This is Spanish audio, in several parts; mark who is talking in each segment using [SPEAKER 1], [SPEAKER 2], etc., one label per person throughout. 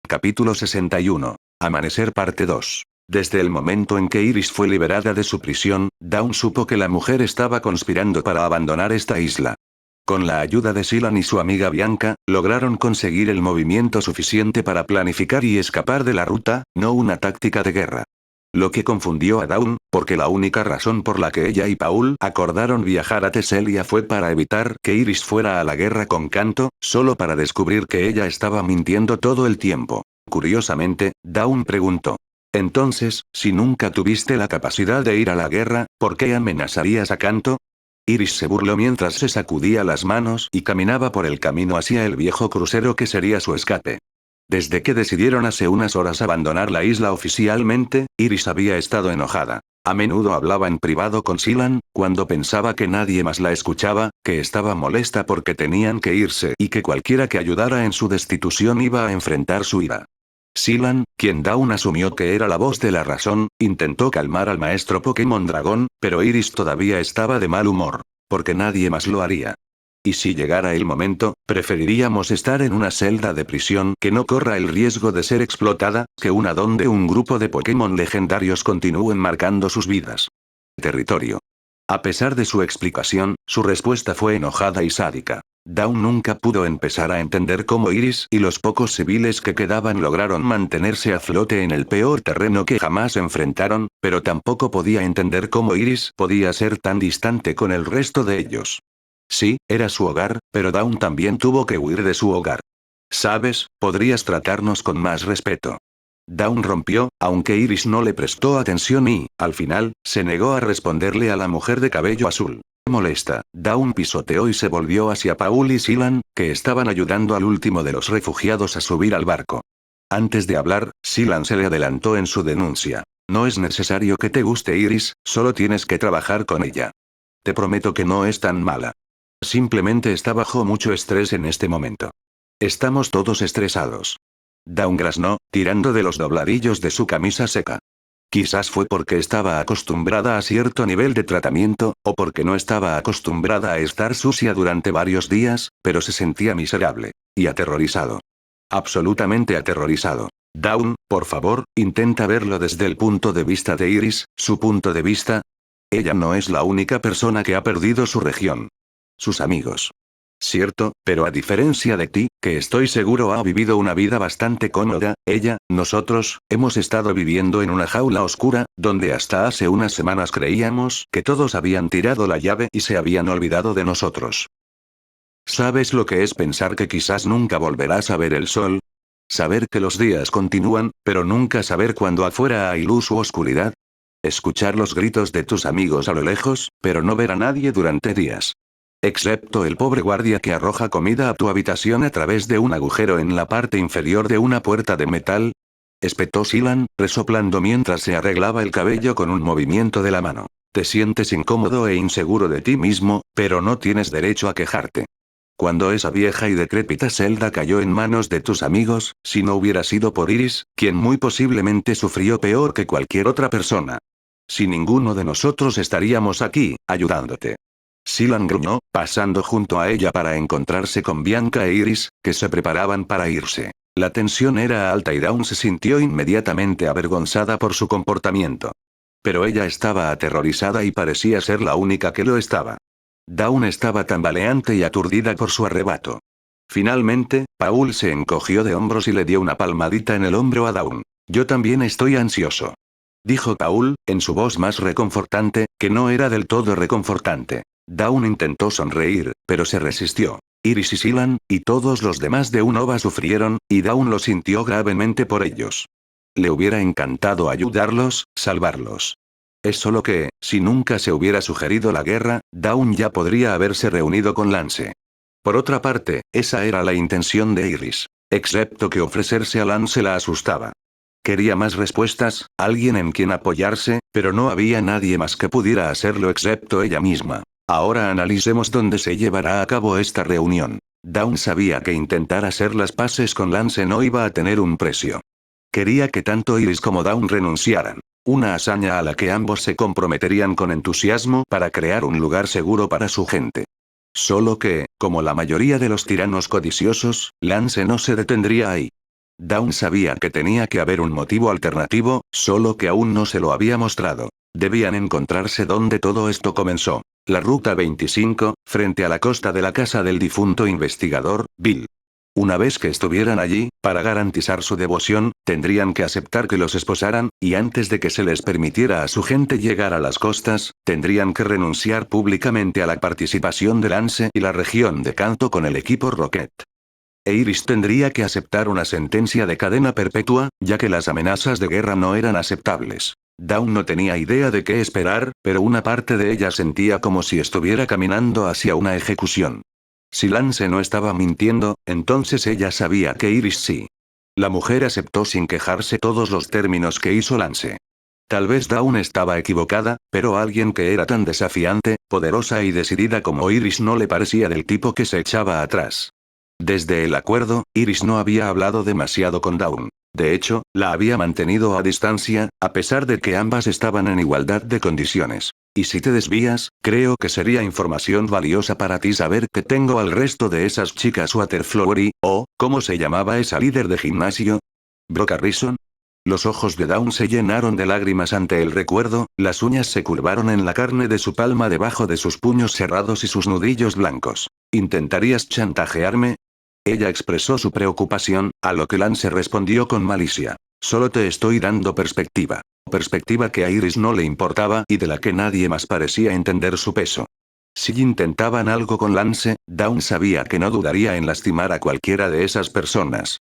[SPEAKER 1] Capítulo 61. Amanecer parte 2. Desde el momento en que Iris fue liberada de su prisión, Dawn supo que la mujer estaba conspirando para abandonar esta isla. Con la ayuda de Silan y su amiga Bianca, lograron conseguir el movimiento suficiente para planificar y escapar de la ruta, no una táctica de guerra. Lo que confundió a Dawn, porque la única razón por la que ella y Paul acordaron viajar a Teselia fue para evitar que Iris fuera a la guerra con Canto, solo para descubrir que ella estaba mintiendo todo el tiempo. Curiosamente, Dawn preguntó. Entonces, si nunca tuviste la capacidad de ir a la guerra, ¿por qué amenazarías a Canto? Iris se burló mientras se sacudía las manos y caminaba por el camino hacia el viejo crucero que sería su escape. Desde que decidieron hace unas horas abandonar la isla oficialmente, Iris había estado enojada. A menudo hablaba en privado con Silan, cuando pensaba que nadie más la escuchaba, que estaba molesta porque tenían que irse y que cualquiera que ayudara en su destitución iba a enfrentar su ira. Silan, quien Dawn asumió que era la voz de la razón, intentó calmar al maestro Pokémon Dragón, pero Iris todavía estaba de mal humor. Porque nadie más lo haría. Y si llegara el momento, preferiríamos estar en una celda de prisión que no corra el riesgo de ser explotada, que una donde un grupo de Pokémon legendarios continúen marcando sus vidas. Territorio. A pesar de su explicación, su respuesta fue enojada y sádica. Dawn nunca pudo empezar a entender cómo Iris y los pocos civiles que quedaban lograron mantenerse a flote en el peor terreno que jamás enfrentaron, pero tampoco podía entender cómo Iris podía ser tan distante con el resto de ellos. Sí, era su hogar, pero Dawn también tuvo que huir de su hogar. ¿Sabes? Podrías tratarnos con más respeto. Dawn rompió, aunque Iris no le prestó atención y, al final, se negó a responderle a la mujer de cabello azul. Molesta, Dawn pisoteó y se volvió hacia Paul y Silan, que estaban ayudando al último de los refugiados a subir al barco. Antes de hablar, Silan se le adelantó en su denuncia. No es necesario que te guste Iris, solo tienes que trabajar con ella. Te prometo que no es tan mala. Simplemente está bajo mucho estrés en este momento. Estamos todos estresados. Dawn graznó, tirando de los dobladillos de su camisa seca. Quizás fue porque estaba acostumbrada a cierto nivel de tratamiento, o porque no estaba acostumbrada a estar sucia durante varios días, pero se sentía miserable. Y aterrorizado. Absolutamente aterrorizado. Dawn, por favor, intenta verlo desde el punto de vista de Iris, su punto de vista. Ella no es la única persona que ha perdido su región. Sus amigos. Cierto, pero a diferencia de ti, que estoy seguro ha vivido una vida bastante cómoda, nosotros, hemos estado viviendo en una jaula oscura, donde hasta hace unas semanas creíamos que todos habían tirado la llave y se habían olvidado de nosotros. ¿Sabes lo que es pensar que quizás nunca volverás a ver el sol? Saber que los días continúan, pero nunca saber cuándo afuera hay luz u oscuridad. Escuchar los gritos de tus amigos a lo lejos, pero no ver a nadie durante días. Excepto el pobre guardia que arroja comida a tu habitación a través de un agujero en la parte inferior de una puerta de metal. Espetó Silan, resoplando mientras se arreglaba el cabello con un movimiento de la mano. Te sientes incómodo e inseguro de ti mismo, pero no tienes derecho a quejarte. Cuando esa vieja y decrépita celda cayó en manos de tus amigos, si no hubiera sido por Iris, quien muy posiblemente sufrió peor que cualquier otra persona. Si ninguno de nosotros estaríamos aquí, ayudándote. Silan gruñó, pasando junto a ella para encontrarse con Bianca e Iris, que se preparaban para irse. La tensión era alta y Dawn se sintió inmediatamente avergonzada por su comportamiento. Pero ella estaba aterrorizada y parecía ser la única que lo estaba. Dawn estaba tambaleante y aturdida por su arrebato. Finalmente, Paul se encogió de hombros y le dio una palmadita en el hombro a Dawn. Yo también estoy ansioso. Dijo Paul, en su voz más reconfortante, que no era del todo reconfortante. Dawn intentó sonreír, pero se resistió. Iris y Silan, y todos los demás de Unova sufrieron, y Dawn lo sintió gravemente por ellos. Le hubiera encantado ayudarlos, salvarlos. Es solo que, si nunca se hubiera sugerido la guerra, Dawn ya podría haberse reunido con Lance. Por otra parte, esa era la intención de Iris. Excepto que ofrecerse a Lance la asustaba. Quería más respuestas, alguien en quien apoyarse, pero no había nadie más que pudiera hacerlo excepto ella misma. Ahora analicemos dónde se llevará a cabo esta reunión. Dawn sabía que intentar hacer las paces con Lance no iba a tener un precio. Quería que tanto Iris como Dawn renunciaran. Una hazaña a la que ambos se comprometerían con entusiasmo para crear un lugar seguro para su gente. Solo que, como la mayoría de los tiranos codiciosos, Lance no se detendría ahí. Dawn sabía que tenía que haber un motivo alternativo, solo que aún no se lo había mostrado. Debían encontrarse donde todo esto comenzó. La Ruta 25, frente a la costa de la casa del difunto investigador, Bill. Una vez que estuvieran allí, para garantizar su devoción, tendrían que aceptar que los esposaran, y antes de que se les permitiera a su gente llegar a las costas, tendrían que renunciar públicamente a la participación de Lance y la región de Kanto con el equipo Rocket. Iris tendría que aceptar una sentencia de cadena perpetua, ya que las amenazas de guerra no eran aceptables. Dawn no tenía idea de qué esperar, pero una parte de ella sentía como si estuviera caminando hacia una ejecución. Si Lance no estaba mintiendo, entonces ella sabía que Iris sí. La mujer aceptó sin quejarse todos los términos que hizo Lance. Tal vez Dawn estaba equivocada, pero a alguien que era tan desafiante, poderosa y decidida como Iris no le parecía del tipo que se echaba atrás. Desde el acuerdo, Iris no había hablado demasiado con Dawn. De hecho, la había mantenido a distancia, a pesar de que ambas estaban en igualdad de condiciones. Y si te desvías, creo que sería información valiosa para ti saber que tengo al resto de esas chicas Waterflowery, o, ¿cómo se llamaba esa líder de gimnasio? ¿Brock Harrison? Los ojos de Dawn se llenaron de lágrimas ante el recuerdo, las uñas se curvaron en la carne de su palma debajo de sus puños cerrados y sus nudillos blancos. ¿Intentarías chantajearme? Ella expresó su preocupación, a lo que Lance respondió con malicia. Solo te estoy dando perspectiva. Perspectiva que a Iris no le importaba y de la que nadie más parecía entender su peso. Si intentaban algo con Lance, Dawn sabía que no dudaría en lastimar a cualquiera de esas personas.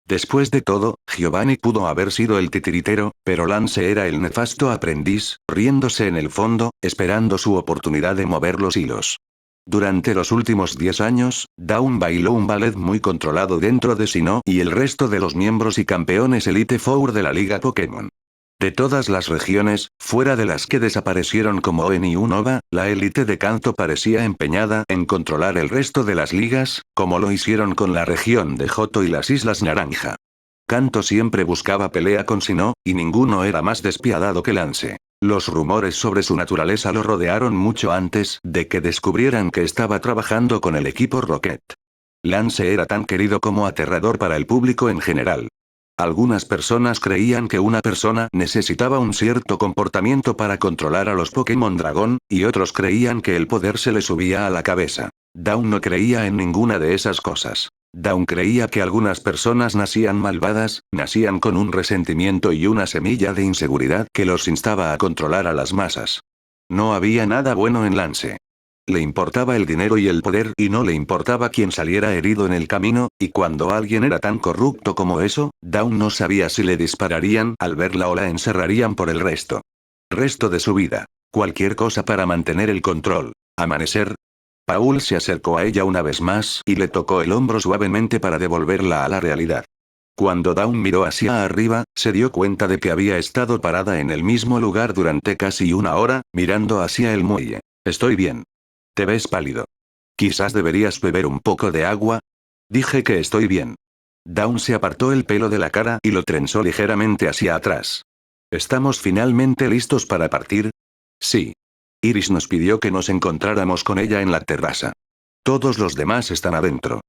[SPEAKER 1] Después de todo, Giovanni pudo haber sido el titiritero, pero Lance era el nefasto aprendiz, riéndose en el fondo, esperando su oportunidad de mover los hilos. Durante los últimos 10 años, Dawn bailó un ballet muy controlado dentro de Sinnoh y el resto de los miembros y campeones Elite Four de la Liga Pokémon. De todas las regiones, fuera de las que desaparecieron como Oen y Unova, la élite de Kanto parecía empeñada en controlar el resto de las ligas, como lo hicieron con la región de Johto y las Islas Naranja. Kanto siempre buscaba pelea con Sinnoh, y ninguno era más despiadado que Lance. Los rumores sobre su naturaleza lo rodearon mucho antes de que descubrieran que estaba trabajando con el equipo Rocket. Lance era tan querido como aterrador para el público en general. Algunas personas creían que una persona necesitaba un cierto comportamiento para controlar a los Pokémon Dragón, y otros creían que el poder se le subía a la cabeza. Dawn no creía en ninguna de esas cosas. Dawn creía que algunas personas nacían malvadas, nacían con un resentimiento y una semilla de inseguridad que los instaba a controlar a las masas. No había nada bueno en Lance. Le importaba el dinero y el poder y no le importaba quién saliera herido en el camino, y cuando alguien era tan corrupto como eso, Dawn no sabía si le dispararían al verla o la encerrarían por el resto de su vida. Cualquier cosa para mantener el control. Amanecer. Paul se acercó a ella una vez más y le tocó el hombro suavemente para devolverla a la realidad. Cuando Dawn miró hacia arriba, se dio cuenta de que había estado parada en el mismo lugar durante casi una hora, mirando hacia el muelle. Estoy bien. Te ves pálido. Quizás deberías beber un poco de agua. Dije que estoy bien. Dawn se apartó el pelo de la cara y lo trenzó ligeramente hacia atrás. ¿Estamos finalmente listos para partir? Sí. Iris nos pidió que nos encontráramos con ella en la terraza. Todos los demás están adentro.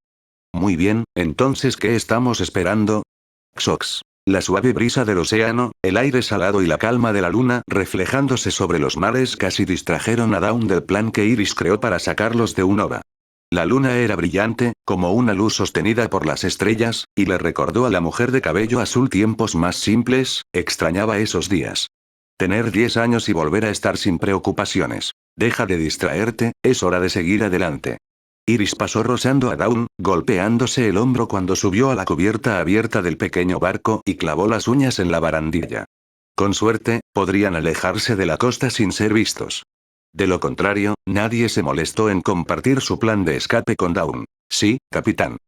[SPEAKER 1] Muy bien, entonces ¿qué estamos esperando? Xox. La suave brisa del océano, el aire salado y la calma de la luna reflejándose sobre los mares casi distrajeron a Dawn del plan que Iris creó para sacarlos de Unova. La luna era brillante, como una luz sostenida por las estrellas, y le recordó a la mujer de cabello azul tiempos más simples, extrañaba esos días. Tener 10 años y volver a estar sin preocupaciones. Deja de distraerte, es hora de seguir adelante. Iris pasó rozando a Dawn, golpeándose el hombro cuando subió a la cubierta abierta del pequeño barco y clavó las uñas en la barandilla. Con suerte, podrían alejarse de la costa sin ser vistos. De lo contrario, nadie se molestó en compartir su plan de escape con Dawn. Sí, capitán.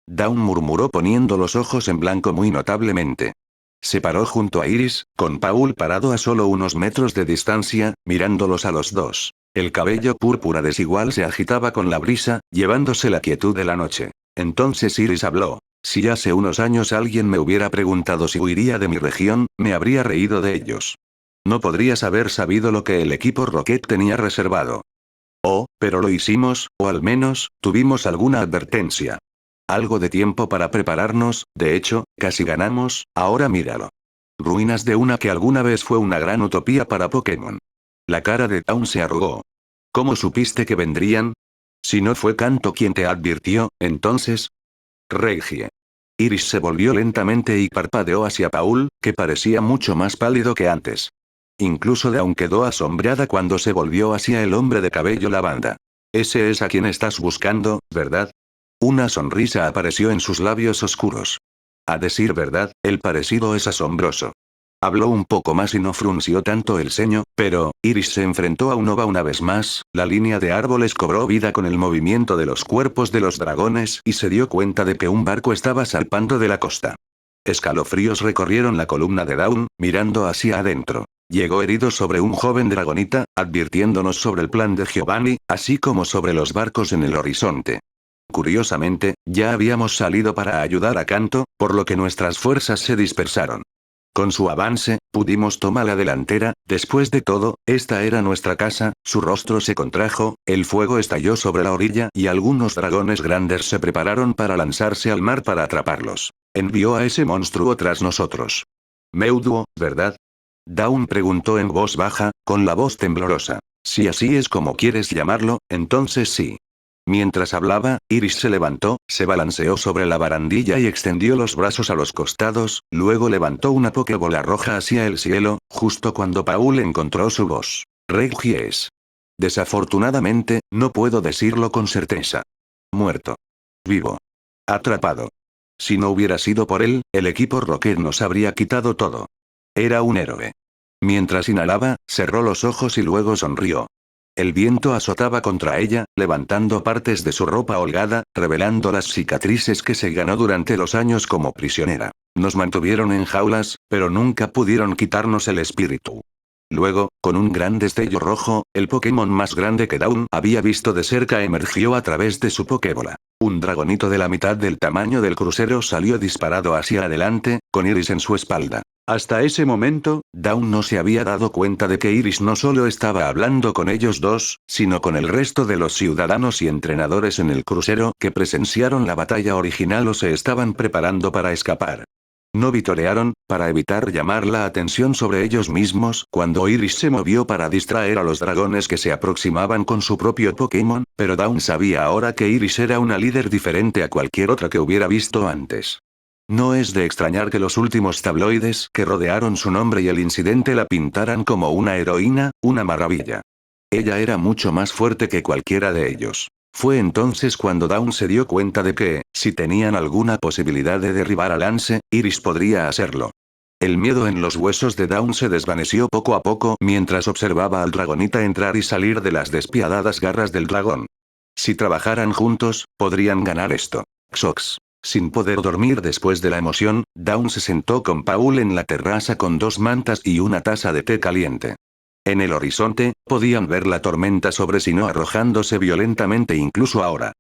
[SPEAKER 1] Dawn murmuró poniendo los ojos en blanco muy notablemente. Se paró junto a Iris, con Paul parado a solo unos metros de distancia, mirándolos a los dos. El cabello púrpura desigual se agitaba con la brisa, llevándose la quietud de la noche. Entonces Iris habló. Si hace unos años alguien me hubiera preguntado si huiría de mi región, me habría reído de ellos. No podrías haber sabido lo que el equipo Rocket tenía reservado. Oh, pero lo hicimos, o al menos, tuvimos alguna advertencia. Algo de tiempo para prepararnos, de hecho, casi ganamos, ahora míralo. Ruinas de una que alguna vez fue una gran utopía para Pokémon. La cara de Dawn se arrugó. ¿Cómo supiste que vendrían? Si no fue Kanto quien te advirtió, entonces... Regie. Iris se volvió lentamente y parpadeó hacia Paul, que parecía mucho más pálido que antes. Incluso Dawn quedó asombrada cuando se volvió hacia el hombre de cabello lavanda. Ese es a quien estás buscando, ¿verdad? Una sonrisa apareció en sus labios oscuros. A decir verdad, el parecido es asombroso. Habló un poco más y no frunció tanto el ceño, pero, Iris se enfrentó a Unova una vez más, la línea de árboles cobró vida con el movimiento de los cuerpos de los dragones y se dio cuenta de que un barco estaba salpando de la costa. Escalofríos recorrieron la columna de Dawn, mirando hacia adentro. Llegó herido sobre un joven dragonita, advirtiéndonos sobre el plan de Giovanni, así como sobre los barcos en el horizonte. Curiosamente, ya habíamos salido para ayudar a Kanto, por lo que nuestras fuerzas se dispersaron. Con su avance, pudimos tomar la delantera, después de todo, esta era nuestra casa, su rostro se contrajo, el fuego estalló sobre la orilla y algunos dragones grandes se prepararon para lanzarse al mar para atraparlos. Envió a ese monstruo tras nosotros. Meuduo, ¿verdad? Dawn preguntó en voz baja, con la voz temblorosa. Si así es como quieres llamarlo, entonces sí. Mientras hablaba, Iris se levantó, se balanceó sobre la barandilla y extendió los brazos a los costados, luego levantó una pokebola roja hacia el cielo, justo cuando Paul encontró su voz. Reggie es. Desafortunadamente, no puedo decirlo con certeza. Muerto. Vivo. Atrapado. Si no hubiera sido por él, el equipo Rocket nos habría quitado todo. Era un héroe. Mientras inhalaba, cerró los ojos y luego sonrió. El viento azotaba contra ella, levantando partes de su ropa holgada, revelando las cicatrices que se ganó durante los años como prisionera. Nos mantuvieron en jaulas, pero nunca pudieron quitarnos el espíritu. Luego, con un gran destello rojo, el Pokémon más grande que Dawn había visto de cerca emergió a través de su Pokébola. Un dragonito de la mitad del tamaño del crucero salió disparado hacia adelante, con Iris en su espalda. Hasta ese momento, Dawn no se había dado cuenta de que Iris no solo estaba hablando con ellos dos, sino con el resto de los ciudadanos y entrenadores en el crucero que presenciaron la batalla original o se estaban preparando para escapar. No vitorearon, para evitar llamar la atención sobre ellos mismos, cuando Iris se movió para distraer a los dragones que se aproximaban con su propio Pokémon, pero Dawn sabía ahora que Iris era una líder diferente a cualquier otra que hubiera visto antes. No es de extrañar que los últimos tabloides que rodearon su nombre y el incidente la pintaran como una heroína, una maravilla. Ella era mucho más fuerte que cualquiera de ellos. Fue entonces cuando Dawn se dio cuenta de que, si tenían alguna posibilidad de derribar a Lance, Iris podría hacerlo. El miedo en los huesos de Dawn se desvaneció poco a poco mientras observaba al dragonita entrar y salir de las despiadadas garras del dragón. Si trabajaran juntos, podrían ganar esto. Xox. Sin poder dormir después de la emoción, Dawn se sentó con Paul en la terraza con dos mantas y una taza de té caliente. En el horizonte, podían ver la tormenta sobre Sinnoh arrojándose violentamente incluso ahora.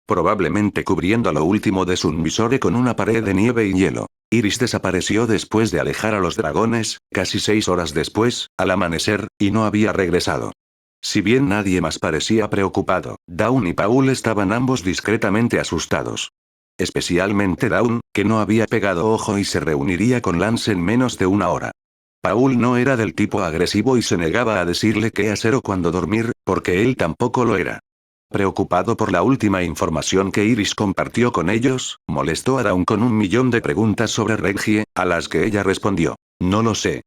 [SPEAKER 1] Probablemente cubriendo lo último de Sunvisore con una pared de nieve y hielo. Iris desapareció después de alejar a los dragones, casi 6 horas después, al amanecer, y no había regresado. Si bien nadie más parecía preocupado, Dawn y Paul estaban ambos discretamente asustados. Especialmente Dawn, que no había pegado ojo y se reuniría con Lance en menos de una hora. Paul no era del tipo agresivo y se negaba a decirle qué hacer o cuándo dormir, porque él tampoco lo era. Preocupado por la última información que Iris compartió con ellos, molestó a Dawn con 1.000.000 de preguntas sobre Reggie, a las que ella respondió, no lo sé.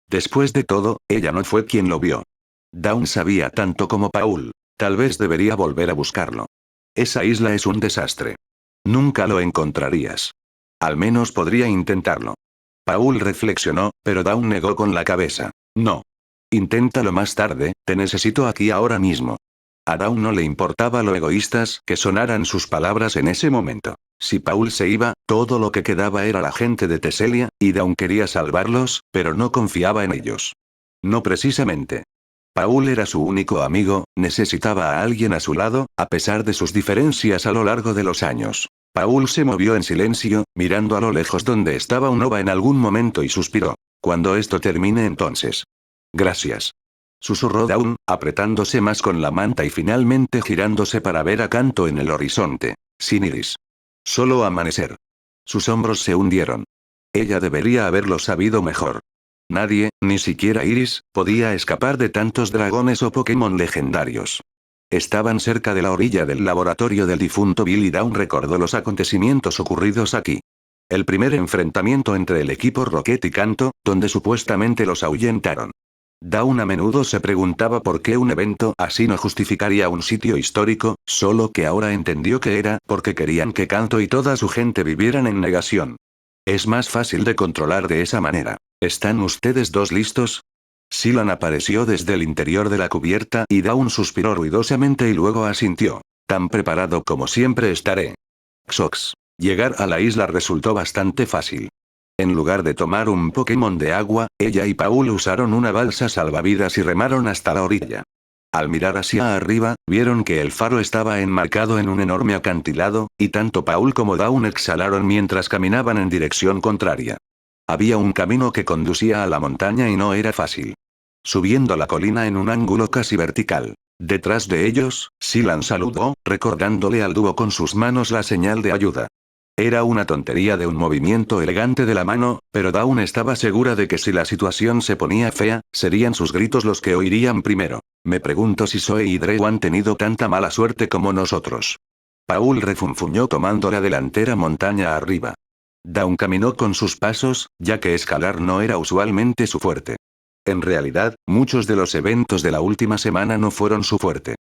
[SPEAKER 1] Después de todo, ella no fue quien lo vio. Dawn sabía tanto como Paul. Tal vez debería volver a buscarlo. Esa isla es un desastre. Nunca lo encontrarías. Al menos podría intentarlo. Paul reflexionó, pero Dawn negó con la cabeza. No. Inténtalo más tarde, te necesito aquí ahora mismo. A Dawn no le importaba lo egoístas que sonaran sus palabras en ese momento. Si Paul se iba, todo lo que quedaba era la gente de Teselia, y Dawn quería salvarlos, pero no confiaba en ellos. No precisamente. Paul era su único amigo, necesitaba a alguien a su lado, a pesar de sus diferencias a lo largo de los años. Paul se movió en silencio, mirando a lo lejos donde estaba Unova en algún momento y suspiró. Cuando esto termine entonces. Gracias. Susurró Dawn, apretándose más con la manta y finalmente girándose para ver a Kanto en el horizonte. Sin Iris. Solo amanecer. Sus hombros se hundieron. Ella debería haberlo sabido mejor. Nadie, ni siquiera Iris, podía escapar de tantos dragones o Pokémon legendarios. Estaban cerca de la orilla del laboratorio del difunto Bill y Dawn recordó los acontecimientos ocurridos aquí. El primer enfrentamiento entre el equipo Rocket y Kanto, donde supuestamente los ahuyentaron. Dawn a menudo se preguntaba por qué un evento así no justificaría un sitio histórico, solo que ahora entendió que era porque querían que Kanto y toda su gente vivieran en negación. Es más fácil de controlar de esa manera. ¿Están ustedes dos listos? Silan apareció desde el interior de la cubierta y Dawn suspiró ruidosamente y luego asintió. Tan preparado como siempre estaré. Xox. Llegar a la isla resultó bastante fácil. En lugar de tomar un Pokémon de agua, ella y Paul usaron una balsa salvavidas y remaron hasta la orilla. Al mirar hacia arriba, vieron que el faro estaba enmarcado en un enorme acantilado, y tanto Paul como Dawn exhalaron mientras caminaban en dirección contraria. Había un camino que conducía a la montaña y no era fácil. Subiendo la colina en un ángulo casi vertical. Detrás de ellos, Silan saludó, recordándole al dúo con sus manos la señal de ayuda. Era una tontería de un movimiento elegante de la mano, pero Dawn estaba segura de que si la situación se ponía fea, serían sus gritos los que oirían primero. Me pregunto si Zoe y Drew han tenido tanta mala suerte como nosotros. Paul refunfuñó tomando la delantera montaña arriba. Dawn caminó con sus pasos, ya que escalar no era usualmente su fuerte. En realidad, muchos de los eventos de la última semana no fueron su fuerte.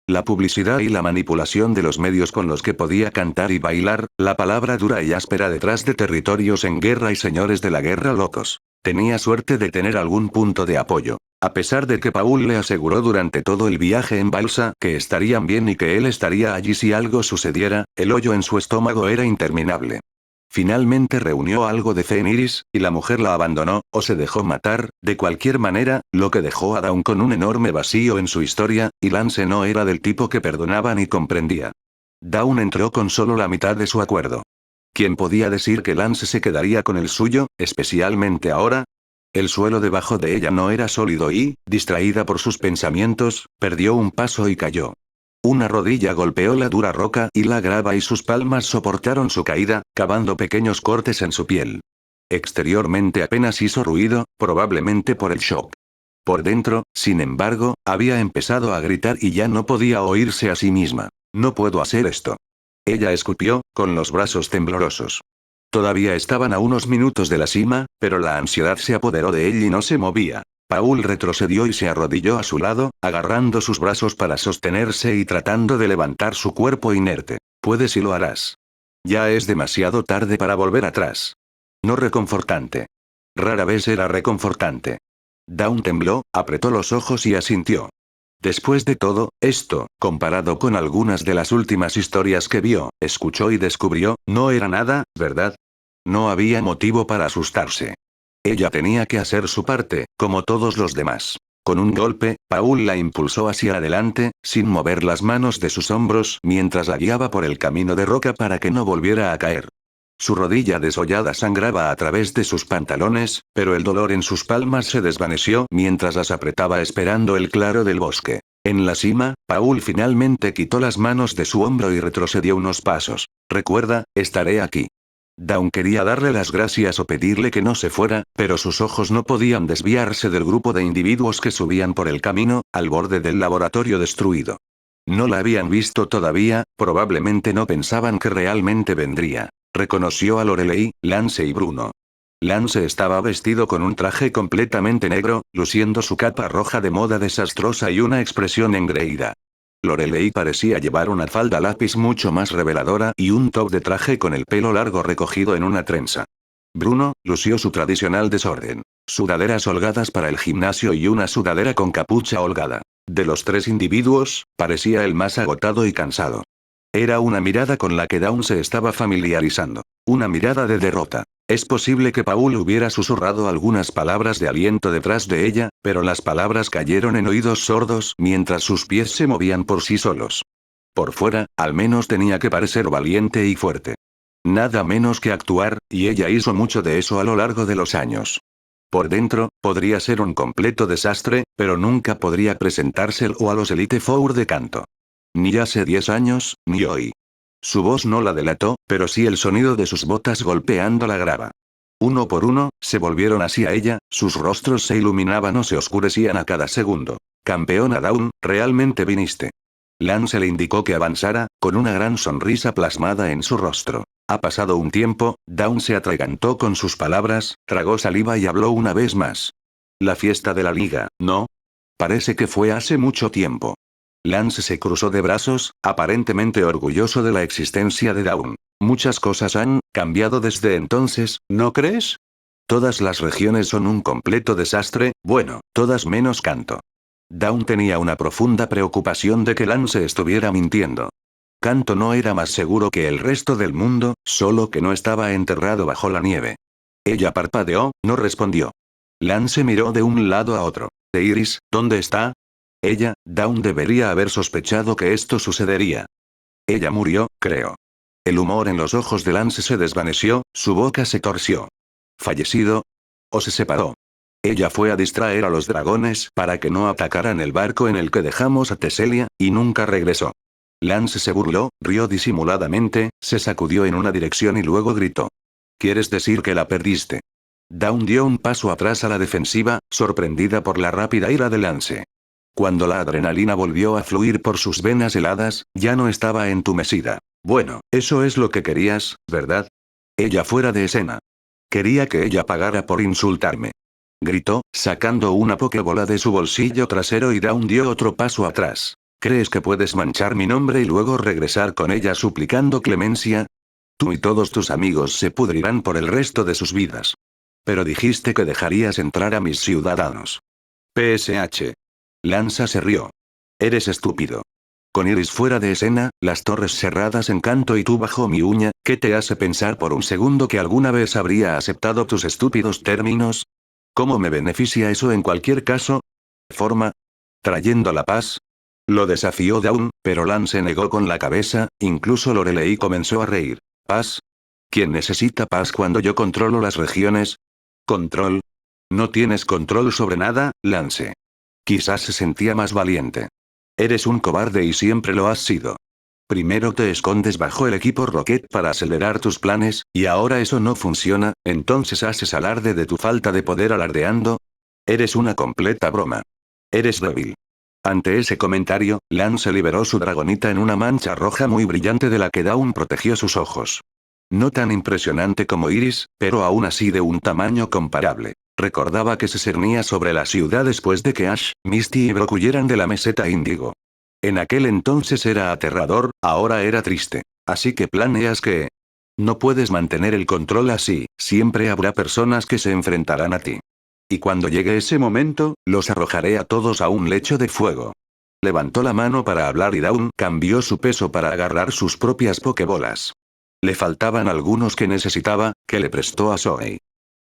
[SPEAKER 1] La publicidad y la manipulación de los medios con los que podía cantar y bailar, la palabra dura y áspera detrás de territorios en guerra y señores de la guerra locos. Tenía suerte de tener algún punto de apoyo. A pesar de que Paul le aseguró durante todo el viaje en balsa que estarían bien y que él estaría allí si algo sucediera, el hoyo en su estómago era interminable. Finalmente reunió algo de fe en Iris, y la mujer la abandonó, o se dejó matar, de cualquier manera, lo que dejó a Dawn con un enorme vacío en su historia, y Lance no era del tipo que perdonaba ni comprendía. Dawn entró con solo la mitad de su acuerdo. ¿Quién podía decir que Lance se quedaría con el suyo, especialmente ahora? El suelo debajo de ella no era sólido y, distraída por sus pensamientos, perdió un paso y cayó. Una rodilla golpeó la dura roca y la grava y sus palmas soportaron su caída, cavando pequeños cortes en su piel. Exteriormente apenas hizo ruido, probablemente por el shock. Por dentro, sin embargo, había empezado a gritar y ya no podía oírse a sí misma. No puedo hacer esto. Ella escupió, con los brazos temblorosos. Todavía estaban a unos minutos de la cima, pero la ansiedad se apoderó de él y no se movía. Paul retrocedió y se arrodilló a su lado, agarrando sus brazos para sostenerse y tratando de levantar su cuerpo inerte. Puedes y lo harás. Ya es demasiado tarde para volver atrás. No reconfortante. Rara vez era reconfortante. Dawn tembló, apretó los ojos y asintió. Después de todo, esto, comparado con algunas de las últimas historias que vio, escuchó y descubrió, no era nada, ¿verdad? No había motivo para asustarse. Ella tenía que hacer su parte, como todos los demás. Con un golpe, Paul la impulsó hacia adelante, sin mover las manos de sus hombros mientras la guiaba por el camino de roca para que no volviera a caer. Su rodilla desollada sangraba a través de sus pantalones, pero el dolor en sus palmas se desvaneció mientras las apretaba esperando el claro del bosque. En la cima, Paul finalmente quitó las manos de su hombro y retrocedió unos pasos. Recuerda, estaré aquí. Dawn quería darle las gracias o pedirle que no se fuera, pero sus ojos no podían desviarse del grupo de individuos que subían por el camino, al borde del laboratorio destruido. No la habían visto todavía, probablemente no pensaban que realmente vendría. Reconoció a Lorelei, Lance y Bruno. Lance estaba vestido con un traje completamente negro, luciendo su capa roja de moda desastrosa y una expresión engreída. Lorelei parecía llevar una falda lápiz mucho más reveladora y un top de traje con el pelo largo recogido en una trenza. Bruno, lució su tradicional desorden. Sudaderas holgadas para el gimnasio y una sudadera con capucha holgada. De los tres individuos, parecía el más agotado y cansado. Era una mirada con la que Dawn se estaba familiarizando. Una mirada de derrota. Es posible que Paul hubiera susurrado algunas palabras de aliento detrás de ella, pero las palabras cayeron en oídos sordos mientras sus pies se movían por sí solos. Por fuera, al menos tenía que parecer valiente y fuerte. Nada menos que actuar, y ella hizo mucho de eso a lo largo de los años. Por dentro, podría ser un completo desastre, pero nunca podría presentárselo a los Elite Four de Kanto. Ni hace 10 años, ni hoy. Su voz no la delató, pero sí el sonido de sus botas golpeando la grava. Uno por uno, se volvieron hacia ella, sus rostros se iluminaban o se oscurecían a cada segundo. Campeona Dawn, realmente viniste. Lance le indicó que avanzara, con una gran sonrisa plasmada en su rostro. Ha pasado un tiempo, Dawn se atragantó con sus palabras, tragó saliva y habló una vez más. La fiesta de la liga, ¿no? Parece que fue hace mucho tiempo. Lance se cruzó de brazos, aparentemente orgulloso de la existencia de Dawn. Muchas cosas han cambiado desde entonces, ¿no crees? Todas las regiones son un completo desastre, bueno, todas menos Kanto. Dawn tenía una profunda preocupación de que Lance estuviera mintiendo. Kanto no era más seguro que el resto del mundo, solo que no estaba enterrado bajo la nieve. Ella parpadeó, no respondió. Lance miró de un lado a otro. ¿De Iris, dónde está? Ella, Dawn debería haber sospechado que esto sucedería. Ella murió, creo. El humor en los ojos de Lance se desvaneció, su boca se torció. ¿Fallecido? ¿O se separó? Ella fue a distraer a los dragones para que no atacaran el barco en el que dejamos a Teselia, y nunca regresó. Lance se burló, rió disimuladamente, se sacudió en una dirección y luego gritó. ¿Quieres decir que la perdiste? Dawn dio un paso atrás a la defensiva, sorprendida por la rápida ira de Lance. Cuando la adrenalina volvió a fluir por sus venas heladas, ya no estaba entumecida. Bueno, eso es lo que querías, ¿verdad? Ella fuera de escena. Quería que ella pagara por insultarme. Gritó, sacando una pokebola de su bolsillo trasero y Dawn dio otro paso atrás. ¿Crees que puedes manchar mi nombre y luego regresar con ella suplicando clemencia? Tú y todos tus amigos se pudrirán por el resto de sus vidas. Pero dijiste que dejarías entrar a mis ciudadanos. PSH. Lanza se rió. Eres estúpido. Con Iris fuera de escena, las torres cerradas en Kanto y tú bajo mi uña, ¿qué te hace pensar por un segundo que alguna vez habría aceptado tus estúpidos términos? ¿Cómo me beneficia eso en cualquier caso? ¿Forma? ¿Trayendo la paz? Lo desafió Dawn, pero Lance negó con la cabeza, incluso Lorelei comenzó a reír. ¿Paz? ¿Quién necesita paz cuando yo controlo las regiones? ¿Control? No tienes control sobre nada, Lance. Quizás se sentía más valiente. Eres un cobarde y siempre lo has sido. Primero te escondes bajo el equipo Rocket para acelerar tus planes, y ahora eso no funciona, entonces haces alarde de tu falta de poder alardeando. Eres una completa broma. Eres débil. Ante ese comentario, Lance liberó su dragonita en una mancha roja muy brillante de la que Dawn protegió sus ojos. No tan impresionante como Iris, pero aún así de un tamaño comparable. Recordaba que se cernía sobre la ciudad después de que Ash, Misty y Brock huyeran de la meseta índigo. En aquel entonces era aterrador, ahora era triste. Así que planeas que... No puedes mantener el control así, siempre habrá personas que se enfrentarán a ti. Y cuando llegue ese momento, los arrojaré a todos a un lecho de fuego. Levantó la mano para hablar y Dawn cambió su peso para agarrar sus propias pokebolas. Le faltaban algunos que necesitaba, que le prestó a Zoe.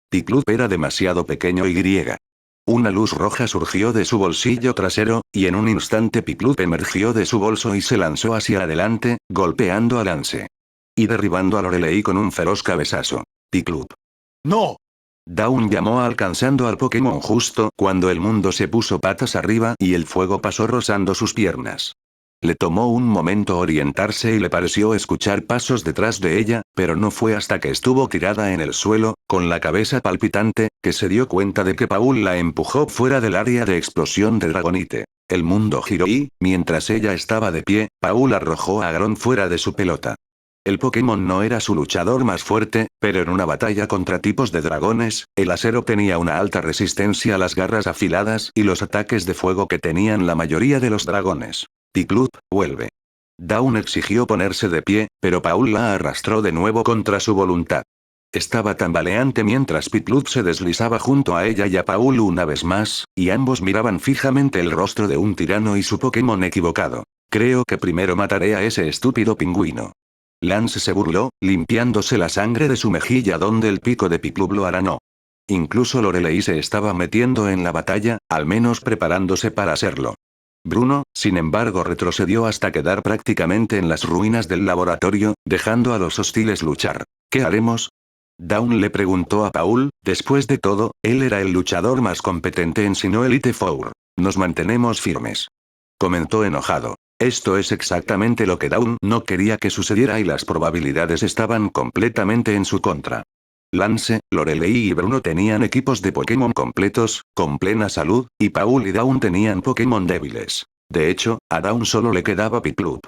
[SPEAKER 1] Piplup era demasiado pequeño y griega. Una luz roja surgió de su bolsillo trasero, y en un instante Piplup emergió de su bolso y se lanzó hacia adelante, golpeando a Lance. Y derribando a Lorelei con un feroz cabezazo. Piplup. ¡No! Dawn llamó alcanzando al Pokémon justo cuando el mundo se puso patas arriba y el fuego pasó rozando sus piernas. Le tomó un momento orientarse y le pareció escuchar pasos detrás de ella, pero no fue hasta que estuvo tirada en el suelo, con la cabeza palpitante, que se dio cuenta de que Paul la empujó fuera del área de explosión de Dragonite. El mundo giró y, mientras ella estaba de pie, Paul arrojó a Agron fuera de su pelota. El Pokémon no era su luchador más fuerte, pero en una batalla contra tipos de dragones, el acero tenía una alta resistencia a las garras afiladas y los ataques de fuego que tenían la mayoría de los dragones. Piplup, vuelve. Dawn exigió ponerse de pie, pero Paul la arrastró de nuevo contra su voluntad. Estaba tambaleante mientras Piplup se deslizaba junto a ella y a Paul una vez más, y ambos miraban fijamente el rostro de un tirano y su Pokémon equivocado. Creo que primero mataré a ese estúpido pingüino. Lance se burló, limpiándose la sangre de su mejilla donde el pico de Piplup lo aranó. Incluso Lorelei se estaba metiendo en la batalla, al menos preparándose para hacerlo. Bruno, sin embargo, retrocedió hasta quedar prácticamente en las ruinas del laboratorio, dejando a los hostiles luchar. ¿Qué haremos? Dawn le preguntó a Paul, después de todo, él era el luchador más competente en Sinnoh Elite Four. Nos mantenemos firmes. Comentó enojado. Esto es exactamente lo que Dawn no quería que sucediera y las probabilidades estaban completamente en su contra. Lance, Lorelei y Bruno tenían equipos de Pokémon completos, con plena salud, y Paul y Dawn tenían Pokémon débiles. De hecho, a Dawn solo le quedaba Piplup.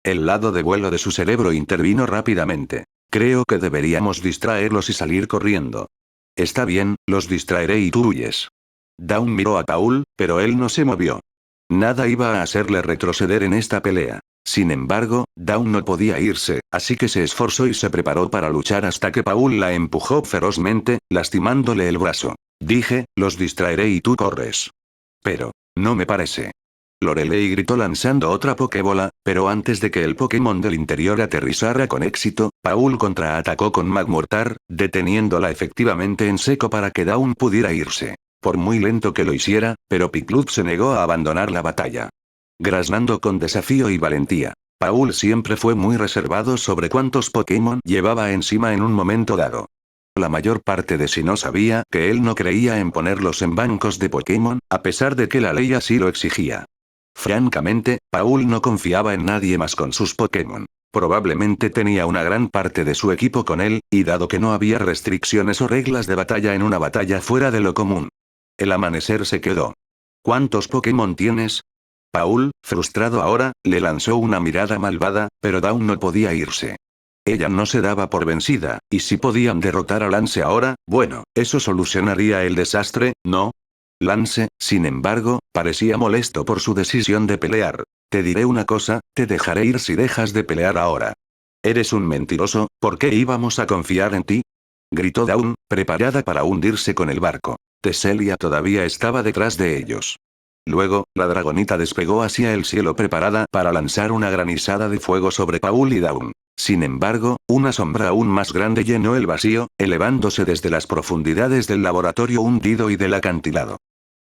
[SPEAKER 1] El lado de vuelo de su cerebro intervino rápidamente. Creo que deberíamos distraerlos y salir corriendo. Está bien, los distraeré y tú huyes. Dawn miró a Paul, pero él no se movió. Nada iba a hacerle retroceder en esta pelea. Sin embargo, Dawn no podía irse, así que se esforzó y se preparó para luchar hasta que Paul la empujó ferozmente, lastimándole el brazo. Dije, los distraeré y tú corres. Pero, no me parece. Lorelei gritó lanzando otra Pokébola, pero antes de que el Pokémon del interior aterrizara con éxito, Paul contraatacó con Magmortar, deteniéndola efectivamente en seco para que Dawn pudiera irse. Por muy lento que lo hiciera, pero Piplup se negó a abandonar la batalla. Graznando con desafío y valentía. Paul siempre fue muy reservado sobre cuántos Pokémon llevaba encima en un momento dado. La mayor parte de Sinnoh sabía que él no creía en ponerlos en bancos de Pokémon, a pesar de que la ley así lo exigía. Francamente, Paul no confiaba en nadie más con sus Pokémon. Probablemente tenía una gran parte de su equipo con él, y dado que no había restricciones o reglas de batalla en una batalla fuera de lo común. El amanecer se quedó. ¿Cuántos Pokémon tienes? Paul, frustrado ahora, le lanzó una mirada malvada, pero Dawn no podía irse. Ella no se daba por vencida, y si podían derrotar a Lance ahora, bueno, eso solucionaría el desastre, ¿no? Lance, sin embargo, parecía molesto por su decisión de pelear. Te diré una cosa, te dejaré ir si dejas de pelear ahora. Eres un mentiroso, ¿por qué íbamos a confiar en ti? Gritó Dawn, preparada para hundirse con el barco. Tesselia todavía estaba detrás de ellos. Luego, la dragonita despegó hacia el cielo preparada para lanzar una granizada de fuego sobre Paul y Dawn. Sin embargo, una sombra aún más grande llenó el vacío, elevándose desde las profundidades del laboratorio hundido y del acantilado.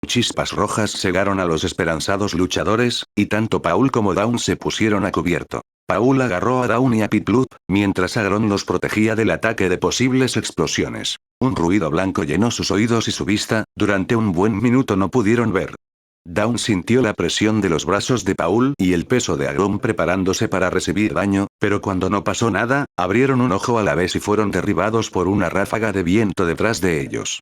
[SPEAKER 1] Chispas rojas cegaron a los esperanzados luchadores, y tanto Paul como Dawn se pusieron a cubierto. Paul agarró a Dawn y a Piplup, mientras Agron los protegía del ataque de posibles explosiones. Un ruido blanco llenó sus oídos y su vista, durante un buen minuto no pudieron ver. Dawn sintió la presión de los brazos de Paul y el peso de Agron preparándose para recibir daño, pero cuando no pasó nada, abrieron un ojo a la vez y fueron derribados por una ráfaga de viento detrás de ellos.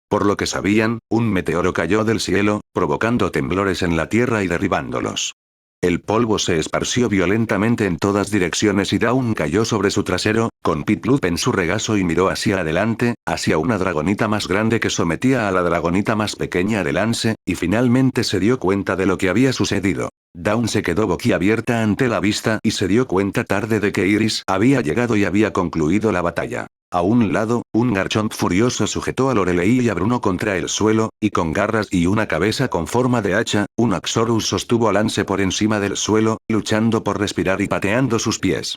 [SPEAKER 1] Por lo que sabían, un meteoro cayó del cielo, provocando temblores en la tierra y derribándolos. El polvo se esparció violentamente en todas direcciones y Dawn cayó sobre su trasero, con Piplup en su regazo y miró hacia adelante, hacia una dragonita más grande que sometía a la dragonita más pequeña de Lance, y finalmente se dio cuenta de lo que había sucedido. Dawn se quedó boquiabierta ante la vista y se dio cuenta tarde de que Iris había llegado y había concluido la batalla. A un lado, un Garchomp furioso sujetó a Lorelei y a Bruno contra el suelo, y con garras y una cabeza con forma de hacha, un Axorus sostuvo a Lance por encima del suelo, luchando por respirar y pateando sus pies.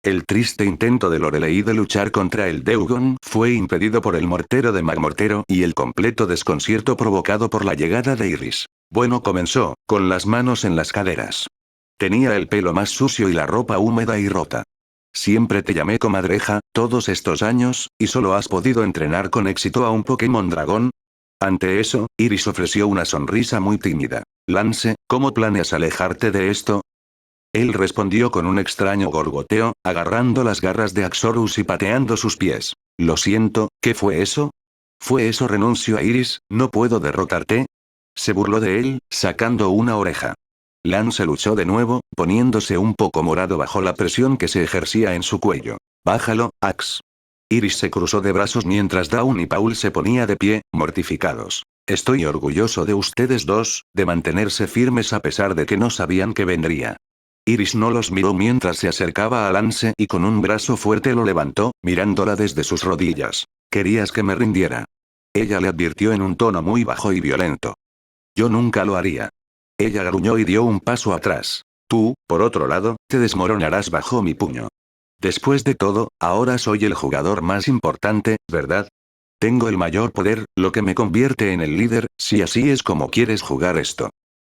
[SPEAKER 1] El triste intento de Lorelei de luchar contra el Dewgong fue impedido por el mortero de Magmortero y el completo desconcierto provocado por la llegada de Iris. Bueno, comenzó, con las manos en las caderas. Tenía el pelo más sucio y la ropa húmeda y rota. Siempre te llamé comadreja, todos estos años, y solo has podido entrenar con éxito a un Pokémon dragón. Ante eso, Iris ofreció una sonrisa muy tímida. Lance, ¿cómo planeas alejarte de esto? Él respondió con un extraño gorgoteo, agarrando las garras de Axorus y pateando sus pies. Lo siento, ¿qué fue eso? ¿Fue eso? Renuncio a Iris, no puedo derrotarte. Se burló de él, sacando una oreja. Lance luchó de nuevo, poniéndose un poco morado bajo la presión que se ejercía en su cuello. Bájalo, Ax. Iris se cruzó de brazos mientras Dawn y Paul se ponía de pie, mortificados. Estoy orgulloso de ustedes dos, de mantenerse firmes a pesar de que no sabían que vendría. Iris no los miró mientras se acercaba a Lance y con un brazo fuerte lo levantó, mirándola desde sus rodillas. ¿Querías que me rindiera? Ella le advirtió en un tono muy bajo y violento. Yo nunca lo haría. Ella gruñó y dio un paso atrás. Tú, por otro lado, te desmoronarás bajo mi puño. Después de todo, ahora soy el jugador más importante, ¿verdad? Tengo el mayor poder, lo que me convierte en el líder, si así es como quieres jugar esto.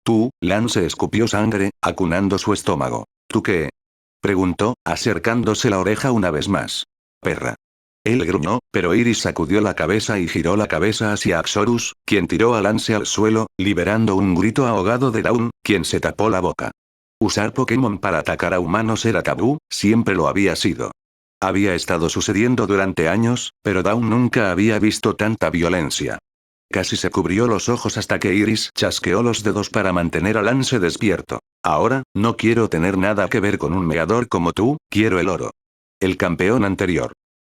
[SPEAKER 1] Tú, Lance escupió sangre, acunando su estómago. ¿Tú qué? Preguntó, acercándose la oreja una vez más. Perra. Él gruñó, pero Iris sacudió la cabeza y giró la cabeza hacia Axorus, quien tiró a Lance al suelo, liberando un grito ahogado de Dawn, quien se tapó la boca. Usar Pokémon para atacar a humanos era tabú, siempre lo había sido. Había estado sucediendo durante años, pero Dawn nunca había visto tanta violencia. Casi se cubrió los ojos hasta que Iris chasqueó los dedos para mantener a Lance despierto. Ahora, no quiero tener nada que ver con un meador como tú, quiero el oro. El campeón anterior.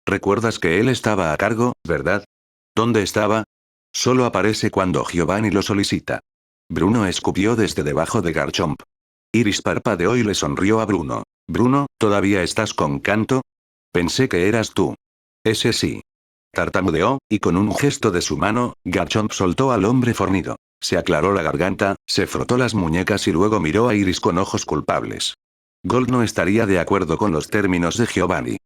[SPEAKER 1] ¿Recuerdas que él estaba a cargo, verdad? ¿Dónde estaba? Solo aparece cuando Giovanni lo solicita. Bruno escupió desde debajo de Garchomp. Iris parpadeó y le sonrió a Bruno. Bruno, ¿todavía estás con Kanto? Pensé que eras tú. Ese sí. Tartamudeó, y con un gesto de su mano, Garchomp soltó al hombre fornido. Se aclaró la garganta, se frotó las muñecas y luego miró a Iris con ojos culpables. Gold no estaría de acuerdo con los términos de Giovanni.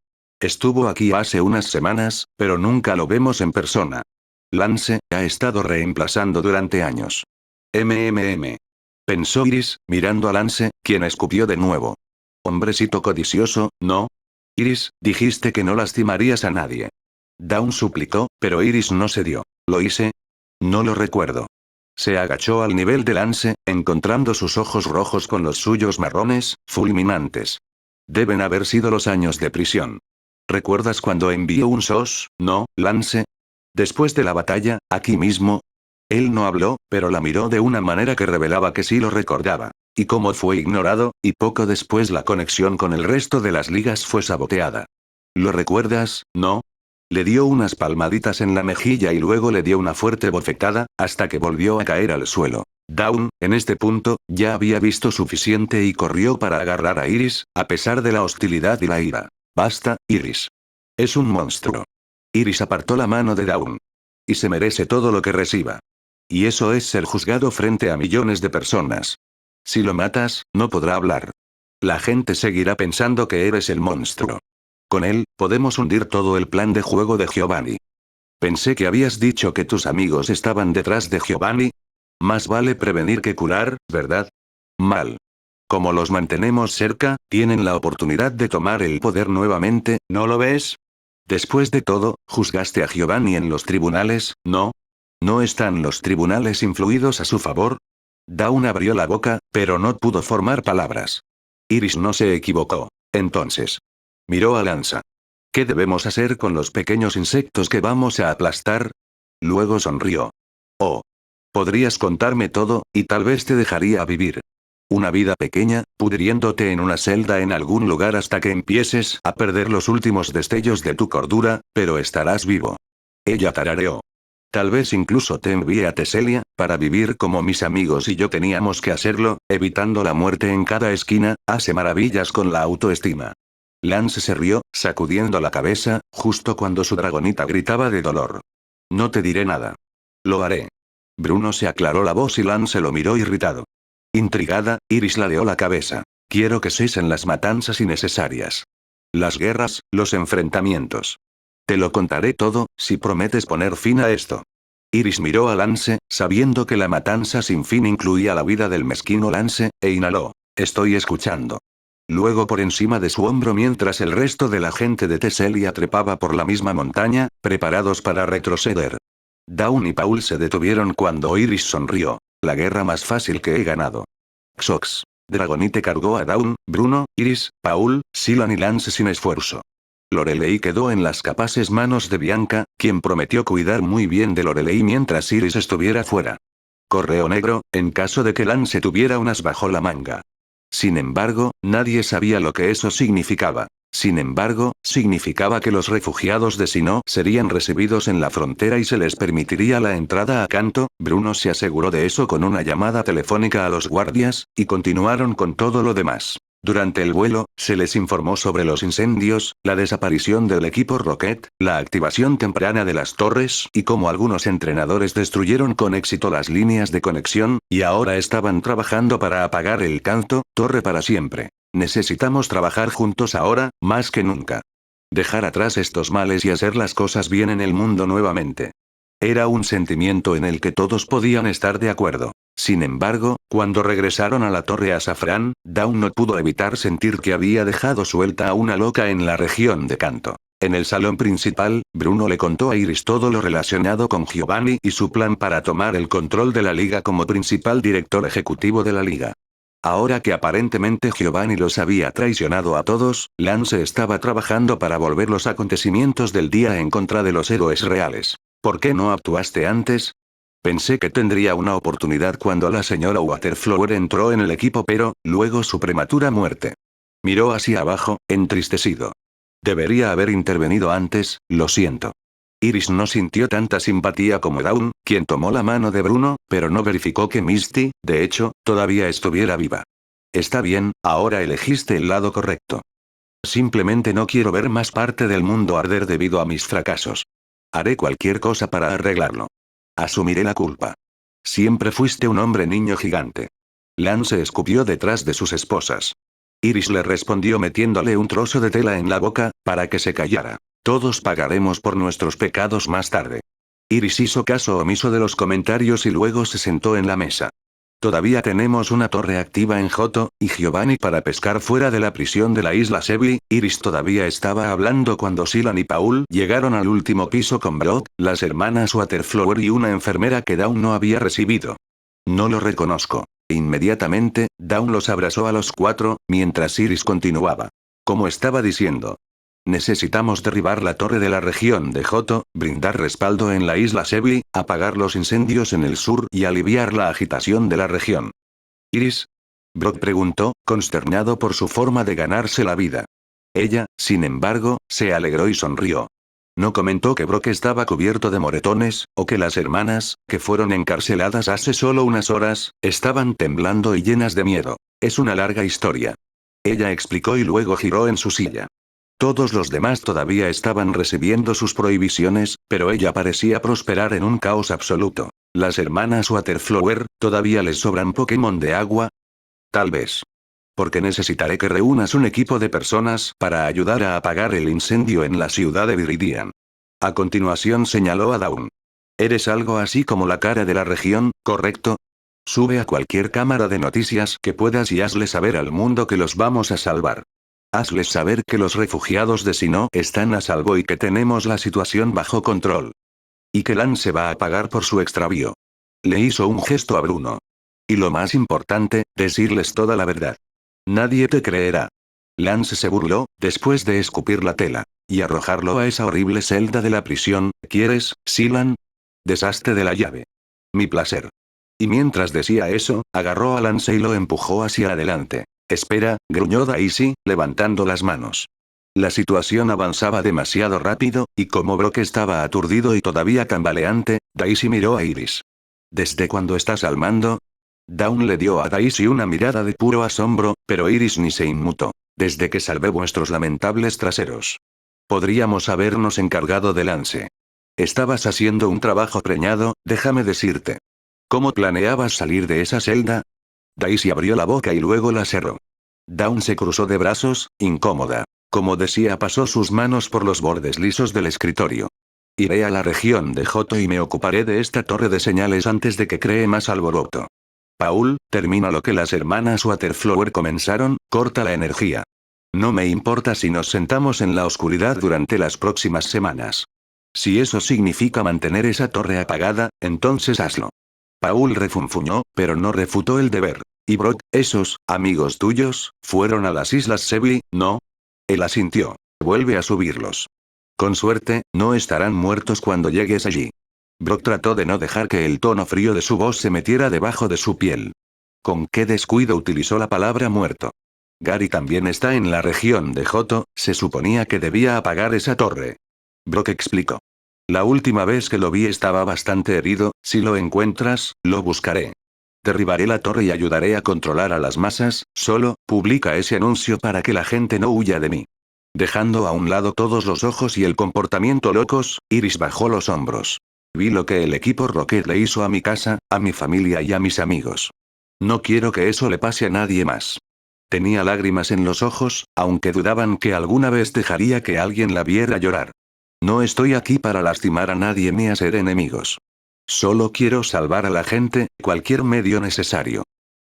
[SPEAKER 1] Estuvo aquí hace unas semanas, pero nunca lo vemos en persona. Lance ha estado reemplazando durante años. Pensó Iris, mirando a Lance, quien escupió de nuevo. Hombrecito codicioso, ¿no? Iris, dijiste que no lastimarías a nadie. Dawn suplicó, pero Iris no cedió. ¿Lo hice? No lo recuerdo. Se agachó al nivel de Lance, encontrando sus ojos rojos con los suyos marrones, fulminantes. Deben haber sido los años de prisión. ¿Recuerdas cuando envió un SOS, no, Lance? Después de la batalla, aquí mismo. Él no habló, pero la miró de una manera que revelaba que sí lo recordaba. Y cómo fue ignorado, y poco después la conexión con el resto de las ligas fue saboteada. ¿Lo recuerdas, no? Le dio unas palmaditas en la mejilla y luego le dio una fuerte bofetada, hasta que volvió a caer al suelo. Dawn, en este punto, ya había visto suficiente y corrió para agarrar a Iris, a pesar de la hostilidad y la ira. Basta, Iris. Es un monstruo. Iris apartó la mano de Dawn. Y se merece todo lo que reciba. Y eso es ser juzgado frente a millones de personas. Si lo matas, no podrá hablar. La gente seguirá pensando que eres el monstruo. Con él, podemos hundir todo el plan de juego de Giovanni. Pensé que habías dicho que tus amigos estaban detrás de Giovanni. Más vale prevenir que curar, ¿verdad? Mal. Como los mantenemos cerca, tienen la oportunidad de tomar el poder nuevamente, ¿no lo ves? Después de todo, juzgaste a Giovanni en los tribunales, ¿no? ¿No están los tribunales influidos a su favor? Dawn abrió la boca, pero no pudo formar palabras. Iris no se equivocó. Entonces. Miró a Lanza. ¿Qué debemos hacer con los pequeños insectos que vamos a aplastar? Luego sonrió. Oh. Podrías contarme todo, y tal vez te dejaría vivir. Una vida pequeña, pudriéndote en una celda en algún lugar hasta que empieces a perder los últimos destellos de tu cordura, pero estarás vivo. Ella tarareó. Tal vez incluso te envíe a Teselia, para vivir como mis amigos y yo teníamos que hacerlo, evitando la muerte en cada esquina, hace maravillas con la autoestima. Lance se rió, sacudiendo la cabeza, justo cuando su dragonita gritaba de dolor. No te diré nada. Lo haré. Bruno se aclaró la voz y Lance lo miró irritado. Intrigada, Iris ladeó la cabeza. Quiero que cesen las matanzas innecesarias. Las guerras, los enfrentamientos. Te lo contaré todo, si prometes poner fin a esto. Iris miró a Lance, sabiendo que la matanza sin fin incluía la vida del mezquino Lance, e inhaló. Estoy escuchando. Luego por encima de su hombro mientras el resto de la gente de Teselia trepaba por la misma montaña, preparados para retroceder. Dawn y Paul se detuvieron cuando Iris sonrió. La guerra más fácil que he ganado. Xox. Dragonite cargó a Dawn, Bruno, Iris, Paul, Silan y Lance sin esfuerzo. Lorelei quedó en las capaces manos de Bianca, quien prometió cuidar muy bien de Lorelei mientras Iris estuviera fuera. Correo negro, en caso de que Lance tuviera unas bajo la manga. Sin embargo, nadie sabía lo que eso significaba. Sin embargo, significaba que los refugiados de Sinnoh serían recibidos en la frontera y se les permitiría la entrada a Kanto. Bruno se aseguró de eso con una llamada telefónica a los guardias, y continuaron con todo lo demás. Durante el vuelo, se les informó sobre los incendios, la desaparición del equipo Rocket, la activación temprana de las torres y cómo algunos entrenadores destruyeron con éxito las líneas de conexión, y ahora estaban trabajando para apagar el Kanto torre para siempre. Necesitamos trabajar juntos ahora, más que nunca. Dejar atrás estos males y hacer las cosas bien en el mundo nuevamente. Era un sentimiento en el que todos podían estar de acuerdo. Sin embargo, cuando regresaron a la torre azafrán, Dawn no pudo evitar sentir que había dejado suelta a una loca en la región de Kanto. En el salón principal, Bruno le contó a Iris todo lo relacionado con Giovanni y su plan para tomar el control de la liga como principal director ejecutivo de la liga. Ahora que aparentemente Giovanni los había traicionado a todos, Lance estaba trabajando para volver los acontecimientos del día en contra de los héroes reales. ¿Por qué no actuaste antes? Pensé que tendría una oportunidad cuando la señora Waterflower entró en el equipo, pero, luego su prematura muerte. Miró hacia abajo, entristecido. Debería haber intervenido antes, lo siento. Iris no sintió tanta simpatía como Dawn, quien tomó la mano de Bruno, pero no verificó que Misty, de hecho, todavía estuviera viva. Está bien, ahora elegiste el lado correcto. Simplemente no quiero ver más parte del mundo arder debido a mis fracasos. Haré cualquier cosa para arreglarlo. Asumiré la culpa. Siempre fuiste un hombre niño gigante. Lance escupió detrás de sus esposas. Iris le respondió metiéndole un trozo de tela en la boca, para que se callara. Todos pagaremos por nuestros pecados más tarde. Iris hizo caso omiso de los comentarios y luego se sentó en la mesa. Todavía tenemos una torre activa en Johto, y Giovanni para pescar fuera de la prisión de la isla Sebi. Iris todavía estaba hablando cuando Silan y Paul llegaron al último piso con Brock, las hermanas Waterflower y una enfermera que Dawn no había recibido. No lo reconozco. Inmediatamente, Dawn los abrazó a los cuatro, mientras Iris continuaba. Como estaba diciendo. Necesitamos derribar la torre de la región de Johto, brindar respaldo en la isla Sebi, apagar los incendios en el sur y aliviar la agitación de la región. ¿Iris? Brock preguntó, consternado por su forma de ganarse la vida. Ella, sin embargo, se alegró y sonrió. No comentó que Brock estaba cubierto de moretones, o que las hermanas, que fueron encarceladas hace solo unas horas, estaban temblando y llenas de miedo. Es una larga historia. Ella explicó y luego giró en su silla. Todos los demás todavía estaban recibiendo sus prohibiciones, pero ella parecía prosperar en un caos absoluto. Las hermanas Waterflower, ¿todavía les sobran Pokémon de agua? Tal vez. Porque necesitaré que reúnas un equipo de personas para ayudar a apagar el incendio en la ciudad de Viridian. A continuación señaló a Dawn. Eres algo así como la cara de la región, ¿correcto? Sube a cualquier cámara de noticias que puedas y hazle saber al mundo que los vamos a salvar. Hazles saber que los refugiados de Sinnoh están a salvo y que tenemos la situación bajo control. Y que Lance va a pagar por su extravío. Le hizo un gesto a Bruno. Y lo más importante, decirles toda la verdad. Nadie te creerá. Lance se burló, después de escupir la tela. Y arrojarlo a esa horrible celda de la prisión. ¿Quieres, Silan? Deshazte de la llave. Mi placer. Y mientras decía eso, agarró a Lance y lo empujó hacia adelante. Espera, gruñó Daisy, levantando las manos. La situación avanzaba demasiado rápido, y como Brock estaba aturdido y todavía tambaleante, Daisy miró a Iris. ¿Desde cuándo estás al mando? Dawn le dio a Daisy una mirada de puro asombro, pero Iris ni se inmutó. Desde que salvé vuestros lamentables traseros. Podríamos habernos encargado de Lance. Estabas haciendo un trabajo preñado, déjame decirte. ¿Cómo planeabas salir de esa celda? Daisy abrió la boca y luego la cerró. Dawn se cruzó de brazos, incómoda. Como decía, pasó sus manos por los bordes lisos del escritorio. Iré a la región de Johto y me ocuparé de esta torre de señales antes de que cree más alboroto. Paul, termina lo que las hermanas Waterflower comenzaron, corta la energía. No me importa si nos sentamos en la oscuridad durante las próximas semanas. Si eso significa mantener esa torre apagada, entonces hazlo. Paul refunfuñó, pero no refutó el deber. Y Brock, esos amigos tuyos, fueron a las islas Sebi, ¿no? Él asintió. Vuelve a subirlos. Con suerte, no estarán muertos cuando llegues allí. Brock trató de no dejar que el tono frío de su voz se metiera debajo de su piel. Con qué descuido utilizó la palabra muerto. Gary también está en la región de Johto, se suponía que debía apagar esa torre. Brock explicó. La última vez que lo vi estaba bastante herido, si lo encuentras, lo buscaré. Derribaré la torre y ayudaré a controlar a las masas, solo, publica ese anuncio para que la gente no huya de mí. Dejando a un lado todos los ojos y el comportamiento locos, Iris bajó los hombros. Vi lo que el equipo Rocket le hizo a mi casa, a mi familia y a mis amigos. No quiero que eso le pase a nadie más. Tenía lágrimas en los ojos, aunque dudaban que alguna vez dejaría que alguien la viera llorar. No estoy aquí para lastimar a nadie ni hacer enemigos. Solo quiero salvar a la gente, cualquier medio necesario.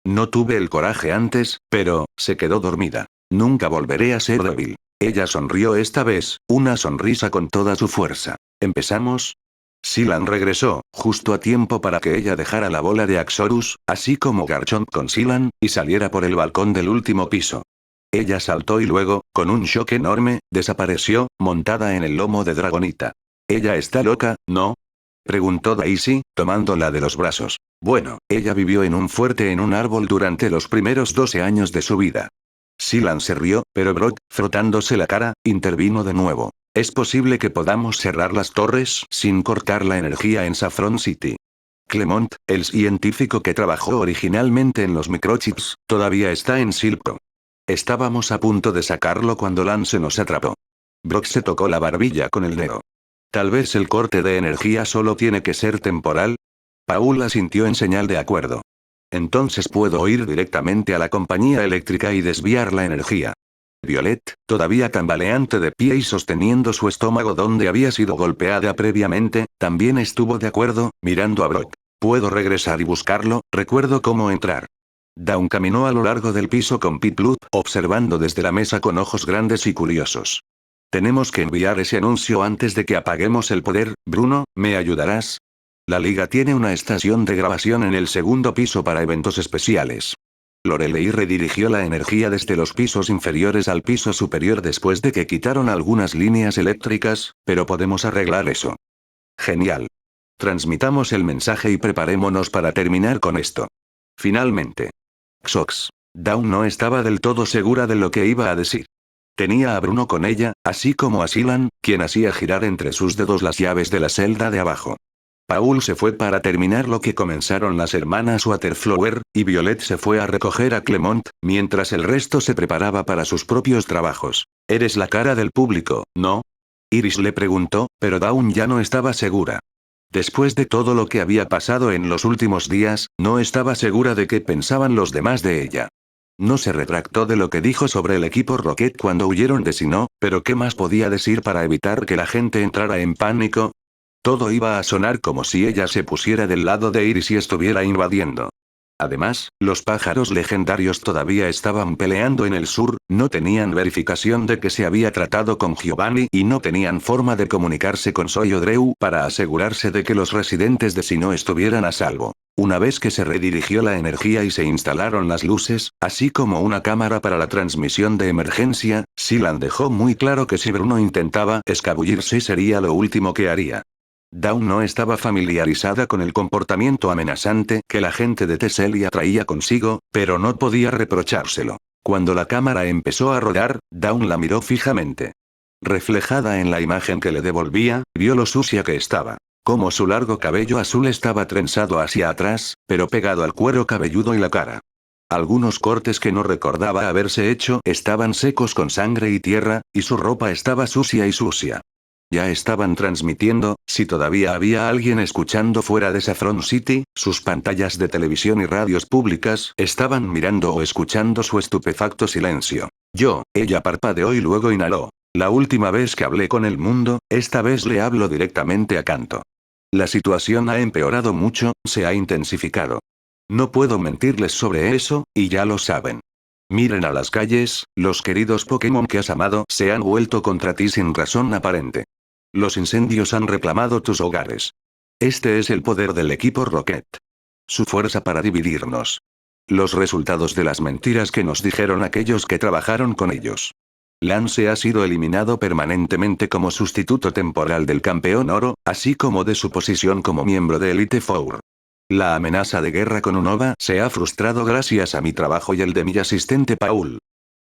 [SPEAKER 1] No tuve el coraje antes, pero, se quedó dormida. Nunca volveré a ser débil. Ella sonrió esta vez, una sonrisa con toda su fuerza. ¿Empezamos? Silan regresó, justo a tiempo para que ella dejara la bola de Axorus, así como Garchomp con Silan, y saliera por el balcón del último piso. Ella saltó y luego, con un shock enorme, desapareció, montada en el lomo de Dragonita. ¿Ella está loca, no? Preguntó Daisy, tomándola de los brazos. Bueno, ella vivió en un fuerte en un árbol durante los primeros 12 años de su vida. Silan se rió, pero Brock, frotándose la cara, intervino de nuevo. ¿Es posible que podamos cerrar las torres sin cortar la energía en Saffron City? Clemont, el científico que trabajó originalmente en los microchips, todavía está en Silco. Estábamos a punto de sacarlo cuando Lance nos atrapó. Brock se tocó la barbilla con el dedo. Tal vez el corte de energía solo tiene que ser temporal. Paul asintió en señal de acuerdo. Entonces puedo ir directamente a la compañía eléctrica y desviar la energía. Violet, todavía tambaleante de pie y sosteniendo su estómago donde había sido golpeada previamente, también estuvo de acuerdo, mirando a Brock. Puedo regresar y buscarlo, recuerdo cómo entrar. Dawn caminó a lo largo del piso con Piplup, observando desde la mesa con ojos grandes y curiosos. Tenemos que enviar ese anuncio antes de que apaguemos el poder, Bruno, ¿me ayudarás? La liga tiene una estación de grabación en el segundo piso para eventos especiales. Lorelei redirigió la energía desde los pisos inferiores al piso superior después de que quitaron algunas líneas eléctricas, pero podemos arreglar eso. Genial. Transmitamos el mensaje y preparémonos para terminar con esto. Finalmente. Xox. Dawn no estaba del todo segura de lo que iba a decir. Tenía a Bruno con ella, así como a Silan, quien hacía girar entre sus dedos las llaves de la celda de abajo. Paul se fue para terminar lo que comenzaron las hermanas Waterflower, y Violet se fue a recoger a Clemont, mientras el resto se preparaba para sus propios trabajos. Eres la cara del público, ¿no? Iris le preguntó, pero Dawn ya no estaba segura. Después de todo lo que había pasado en los últimos días, no estaba segura de qué pensaban los demás de ella. No se retractó de lo que dijo sobre el equipo Rocket cuando huyeron de Sinnoh, pero ¿qué más podía decir para evitar que la gente entrara en pánico? Todo iba a sonar como si ella se pusiera del lado de Iris y estuviera invadiendo. Además, los pájaros legendarios todavía estaban peleando en el sur, no tenían verificación de que se había tratado con Giovanni y no tenían forma de comunicarse con Soyodreu para asegurarse de que los residentes de Sinnoh estuvieran a salvo. Una vez que se redirigió la energía y se instalaron las luces, así como una cámara para la transmisión de emergencia, Silan dejó muy claro que si Bruno intentaba escabullirse sería lo último que haría. Dawn no estaba familiarizada con el comportamiento amenazante que la gente de Teselia traía consigo, pero no podía reprochárselo. Cuando la cámara empezó a rodar, Dawn la miró fijamente. Reflejada en la imagen que le devolvía, vio lo sucia que estaba. Como su largo cabello azul estaba trenzado hacia atrás, pero pegado al cuero cabelludo y la cara. Algunos cortes que no recordaba haberse hecho estaban secos con sangre y tierra, y su ropa estaba sucia y sucia. Ya estaban transmitiendo, si todavía había alguien escuchando fuera de Saffron City, sus pantallas de televisión y radios públicas estaban mirando o escuchando su estupefacto silencio. Ella parpadeó y luego inhaló. La última vez que hablé con el mundo, esta vez le hablo directamente a Kanto. La situación ha empeorado mucho, se ha intensificado. No puedo mentirles sobre eso, y ya lo saben. Miren a las calles, los queridos Pokémon que has amado se han vuelto contra ti sin razón aparente. Los incendios han reclamado tus hogares. Este es el poder del equipo Rocket. Su fuerza para dividirnos. Los resultados de las mentiras que nos dijeron aquellos que trabajaron con ellos. Lance ha sido eliminado permanentemente como sustituto temporal del campeón oro, así como de su posición como miembro de Elite Four. La amenaza de guerra con Unova se ha frustrado gracias a mi trabajo y el de mi asistente Paul.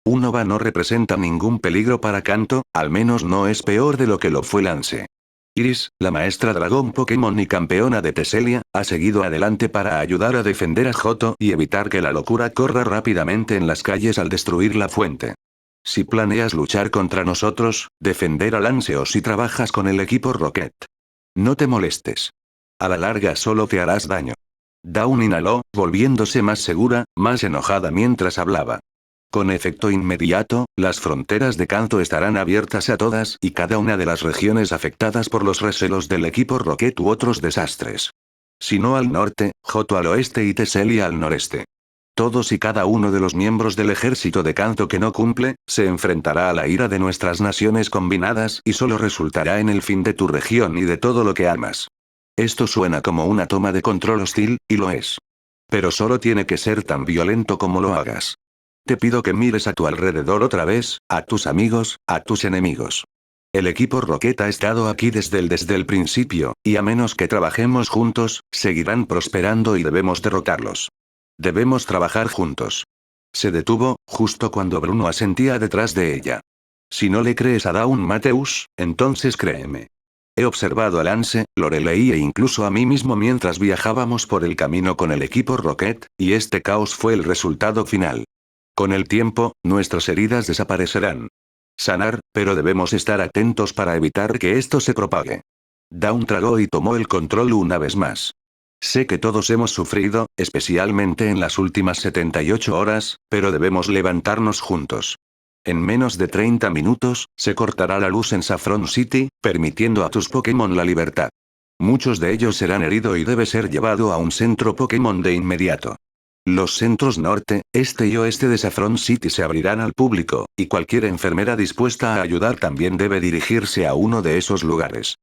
[SPEAKER 1] Unova no representa ningún peligro para Kanto, al menos no es peor de lo que lo fue Lance. Iris, la maestra dragón Pokémon y campeona de Teselia, ha seguido adelante para ayudar a defender a Johto y evitar que la locura corra rápidamente en las calles al destruir la fuente. Si planeas luchar contra nosotros, defender a Lance o si trabajas con el equipo Rocket. No te molestes. A la larga solo te harás daño. Dawn inhaló, volviéndose más segura, más enojada mientras hablaba. Con efecto inmediato, las fronteras de Kanto estarán abiertas a todas y cada una de las regiones afectadas por los recelos del equipo Rocket u otros desastres. Sinnoh al norte, Johto al oeste y Teselia al noreste. Todos y cada uno de los miembros del ejército de Kanto que no cumple, se enfrentará a la ira de nuestras naciones combinadas y solo resultará en el fin de tu región y de todo lo que amas. Esto suena como una toma de control hostil, y lo es. Pero solo tiene que ser tan violento como lo hagas. Te pido que mires a tu alrededor otra vez, a tus amigos, a tus enemigos. El equipo Rocket ha estado aquí desde el principio, y a menos que trabajemos juntos, seguirán prosperando y debemos derrotarlos. Debemos trabajar juntos. Se detuvo, justo cuando Bruno asentía detrás de ella. Si no le crees a Dawn Matthews, entonces créeme. He observado a Lance, Lorelei e incluso a mí mismo mientras viajábamos por el camino con el equipo Rocket, y este caos fue el resultado final. Con el tiempo, nuestras heridas desaparecerán. Sanar, pero debemos estar atentos para evitar que esto se propague. Dawn tragó y tomó el control una vez más. Sé que todos hemos sufrido, especialmente en las últimas 78 horas, pero debemos levantarnos juntos. En menos de 30 minutos, se cortará la luz en Saffron City, permitiendo a tus Pokémon la libertad. Muchos de ellos serán heridos y debe ser llevado a un centro Pokémon de inmediato. Los centros norte, este y oeste de Saffron City se abrirán al público, y cualquier enfermera dispuesta a ayudar también debe dirigirse a uno de esos lugares.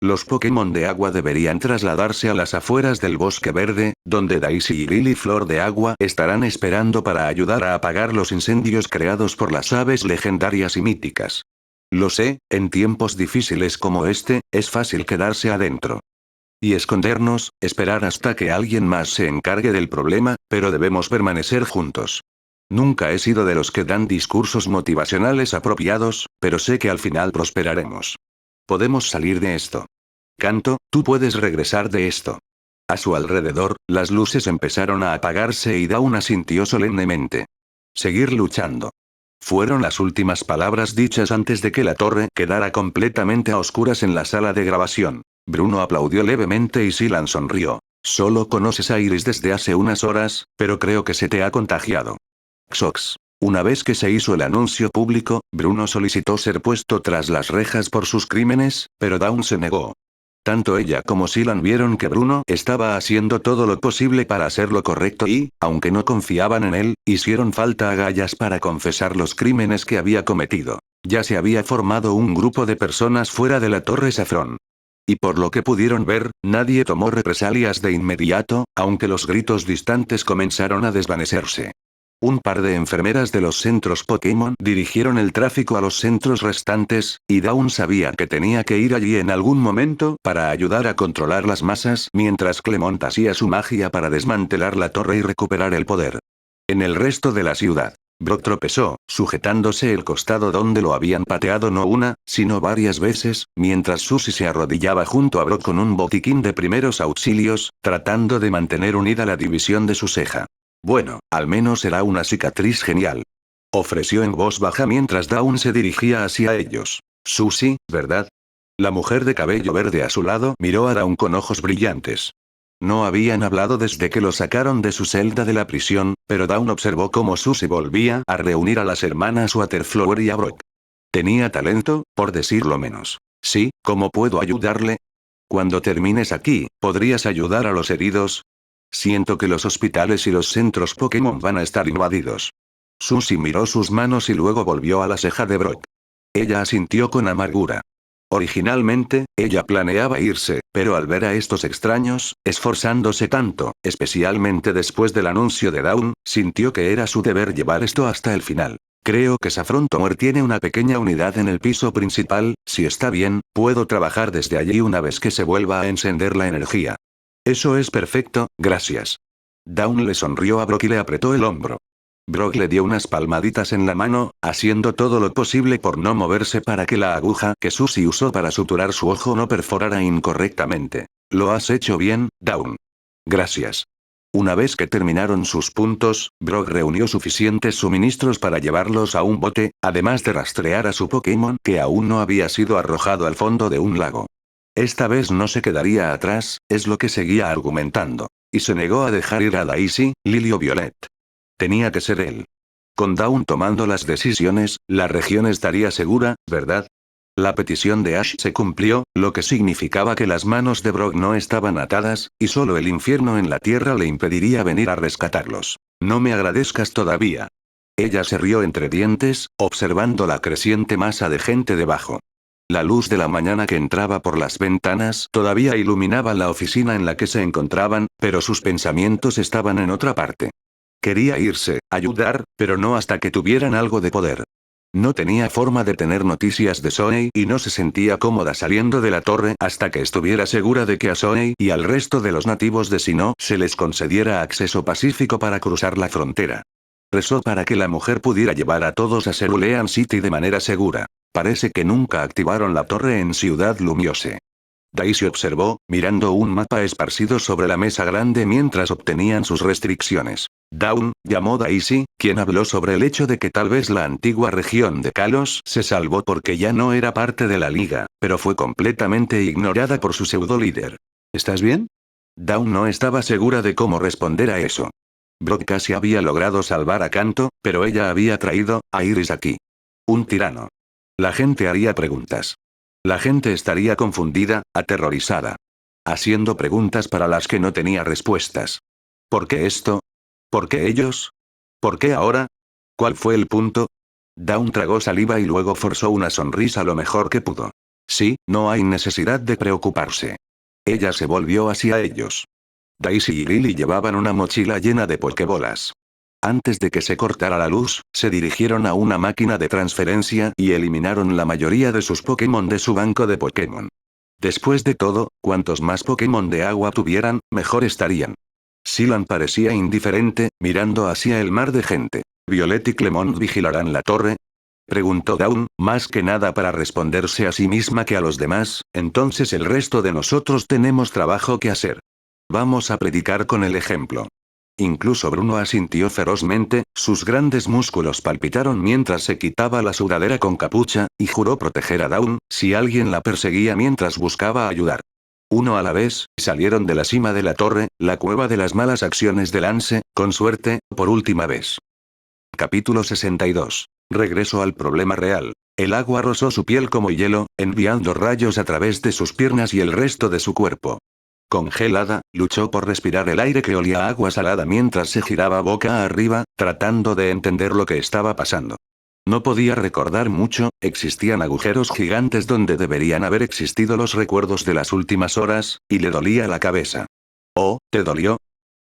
[SPEAKER 1] Los Pokémon de agua deberían trasladarse a las afueras del Bosque Verde, donde Daisy y Lily Flor de Agua estarán esperando para ayudar a apagar los incendios creados por las aves legendarias y míticas. Lo sé, en tiempos difíciles como este, es fácil quedarse adentro. Y escondernos, esperar hasta que alguien más se encargue del problema, pero debemos permanecer juntos. Nunca he sido de los que dan discursos motivacionales apropiados, pero sé que al final prosperaremos. Podemos salir de esto. Canto, tú puedes regresar de esto. A su alrededor, las luces empezaron a apagarse y Dawn asintió solemnemente. Seguir luchando. Fueron las últimas palabras dichas antes de que la torre quedara completamente a oscuras en la sala de grabación. Bruno aplaudió levemente y Silan sonrió. Solo conoces a Iris desde hace unas horas, pero creo que se te ha contagiado. Xox. Una vez que se hizo el anuncio público, Bruno solicitó ser puesto tras las rejas por sus crímenes, pero Dawn se negó. Tanto ella como Silan vieron que Bruno estaba haciendo todo lo posible para hacer lo correcto y, aunque no confiaban en él, hicieron falta agallas para confesar los crímenes que había cometido. Ya se había formado un grupo de personas fuera de la Torre Saffron. Y por lo que pudieron ver, nadie tomó represalias de inmediato, aunque los gritos distantes comenzaron a desvanecerse. Un par de enfermeras de los centros Pokémon dirigieron el tráfico a los centros restantes, y Dawn sabía que tenía que ir allí en algún momento para ayudar a controlar las masas mientras Clemont hacía su magia para desmantelar la torre y recuperar el poder. En el resto de la ciudad, Brock tropezó, sujetándose el costado donde lo habían pateado no una, sino varias veces, mientras Susie se arrodillaba junto a Brock con un botiquín de primeros auxilios, tratando de mantener unida la división de su ceja. Bueno, al menos será una cicatriz genial. Ofreció en voz baja mientras Dawn se dirigía hacia ellos. Susie, ¿verdad? La mujer de cabello verde a su lado miró a Dawn con ojos brillantes. No habían hablado desde que lo sacaron de su celda de la prisión, pero Dawn observó cómo Susie volvía a reunir a las hermanas Waterflower y a Brock. Tenía talento, por decirlo menos. Sí, ¿cómo puedo ayudarle? Cuando termines aquí, ¿podrías ayudar a los heridos? Siento que los hospitales y los centros Pokémon van a estar invadidos. Susie miró sus manos y luego volvió a la ceja de Brock. Ella asintió con amargura. Originalmente, ella planeaba irse, pero al ver a estos extraños, esforzándose tanto, especialmente después del anuncio de Dawn, sintió que era su deber llevar esto hasta el final. Creo que Saffron Tower tiene una pequeña unidad en el piso principal, si está bien, puedo trabajar desde allí una vez que se vuelva a encender la energía. Eso es perfecto, gracias. Dawn le sonrió a Brock y le apretó el hombro. Brock le dio unas palmaditas en la mano, haciendo todo lo posible por no moverse para que la aguja que Susie usó para suturar su ojo no perforara incorrectamente. Lo has hecho bien, Dawn. Gracias. Una vez que terminaron sus puntos, Brock reunió suficientes suministros para llevarlos a un bote, además de rastrear a su Pokémon que aún no había sido arrojado al fondo de un lago. Esta vez no se quedaría atrás, es lo que seguía argumentando. Y se negó a dejar ir a Daisy, Lily o Violet. Tenía que ser él. Con Dawn tomando las decisiones, la región estaría segura, ¿verdad? La petición de Ash se cumplió, lo que significaba que las manos de Brock no estaban atadas, y solo el infierno en la tierra le impediría venir a rescatarlos. No me agradezcas todavía. Ella se rió entre dientes, observando la creciente masa de gente debajo. La luz de la mañana que entraba por las ventanas todavía iluminaba la oficina en la que se encontraban, pero sus pensamientos estaban en otra parte. Quería irse, ayudar, pero no hasta que tuvieran algo de poder. No tenía forma de tener noticias de Sonei y no se sentía cómoda saliendo de la torre hasta que estuviera segura de que a Sonei y al resto de los nativos de Sinnoh se les concediera acceso pacífico para cruzar la frontera. Rezó para que la mujer pudiera llevar a todos a Cerulean City de manera segura. Parece que nunca activaron la torre en Ciudad Lumiose. Daisy observó, mirando un mapa esparcido sobre la mesa grande mientras obtenían sus restricciones. Dawn, llamó Daisy, quien habló sobre el hecho de que tal vez la antigua región de Kalos se salvó porque ya no era parte de la liga, pero fue completamente ignorada por su pseudo líder. ¿Estás bien? Dawn no estaba segura de cómo responder a eso. Brock casi había logrado salvar a Kanto, pero ella había traído a Iris aquí. Un tirano. La gente haría preguntas. La gente estaría confundida, aterrorizada. Haciendo preguntas para las que no tenía respuestas. ¿Por qué esto? ¿Por qué ellos? ¿Por qué ahora? ¿Cuál fue el punto? Dawn tragó saliva y luego forzó una sonrisa lo mejor que pudo. Sí, no hay necesidad de preocuparse. Ella se volvió hacia ellos. Daisy y Lily llevaban una mochila llena de pokebolas. Antes de que se cortara la luz, se dirigieron a una máquina de transferencia y eliminaron la mayoría de sus Pokémon de su banco de Pokémon. Después de todo, cuantos más Pokémon de agua tuvieran, mejor estarían. Silan parecía indiferente, mirando hacia el mar de gente. ¿Violet y Clemont vigilarán la torre? Preguntó Dawn, más que nada para responderse a sí misma que a los demás. Entonces el resto de nosotros tenemos trabajo que hacer. Vamos a predicar con el ejemplo. Incluso Bruno asintió ferozmente, sus grandes músculos palpitaron mientras se quitaba la sudadera con capucha, y juró proteger a Dawn, si alguien la perseguía mientras buscaba ayudar. Uno a la vez, salieron de la cima de la torre, la cueva de las malas acciones de Lance, con suerte, por última vez. Capítulo 62. Regreso al problema real. El agua rozó su piel como hielo, enviando rayos a través de sus piernas y el resto de su cuerpo. Congelada, luchó por respirar el aire que olía a agua salada mientras se giraba boca arriba, tratando de entender lo que estaba pasando. No podía recordar mucho, existían agujeros gigantes donde deberían haber existido los recuerdos de las últimas horas, y le dolía la cabeza. ¿Oh, te dolió?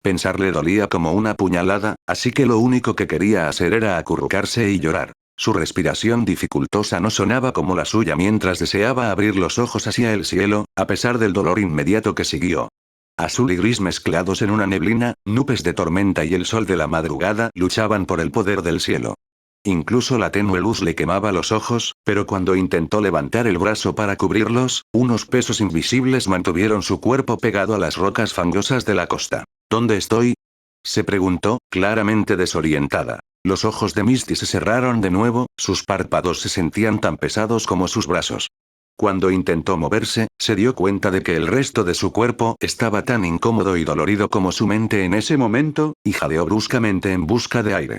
[SPEAKER 1] Pensar le dolía como una puñalada, así que lo único que quería hacer era acurrucarse y llorar. Su respiración dificultosa no sonaba como la suya mientras deseaba abrir los ojos hacia el cielo, a pesar del dolor inmediato que siguió. Azul y gris mezclados en una neblina, nubes de tormenta y el sol de la madrugada luchaban por el poder del cielo. Incluso la tenue luz le quemaba los ojos, pero cuando intentó levantar el brazo para cubrirlos, unos pesos invisibles mantuvieron su cuerpo pegado a las rocas fangosas de la costa. ¿Dónde estoy? Se preguntó, claramente desorientada. Los ojos de Misty se cerraron de nuevo, sus párpados se sentían tan pesados como sus brazos. Cuando intentó moverse, se dio cuenta de que el resto de su cuerpo estaba tan incómodo y dolorido como su mente en ese momento, y jadeó bruscamente en busca de aire.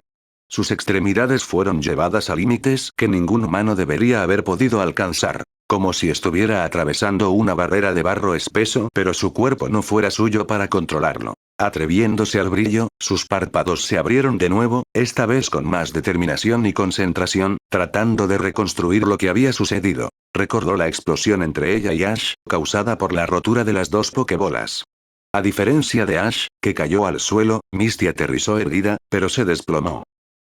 [SPEAKER 1] Sus extremidades fueron llevadas a límites que ningún humano debería haber podido alcanzar, como si estuviera atravesando una barrera de barro espeso, pero su cuerpo no fuera suyo para controlarlo. Atreviéndose al brillo, sus párpados se abrieron de nuevo, esta vez con más determinación y concentración, tratando de reconstruir lo que había sucedido. Recordó la explosión entre ella y Ash, causada por la rotura de las dos pokebolas. A diferencia de Ash, que cayó al suelo, Misty aterrizó herida, pero se desplomó.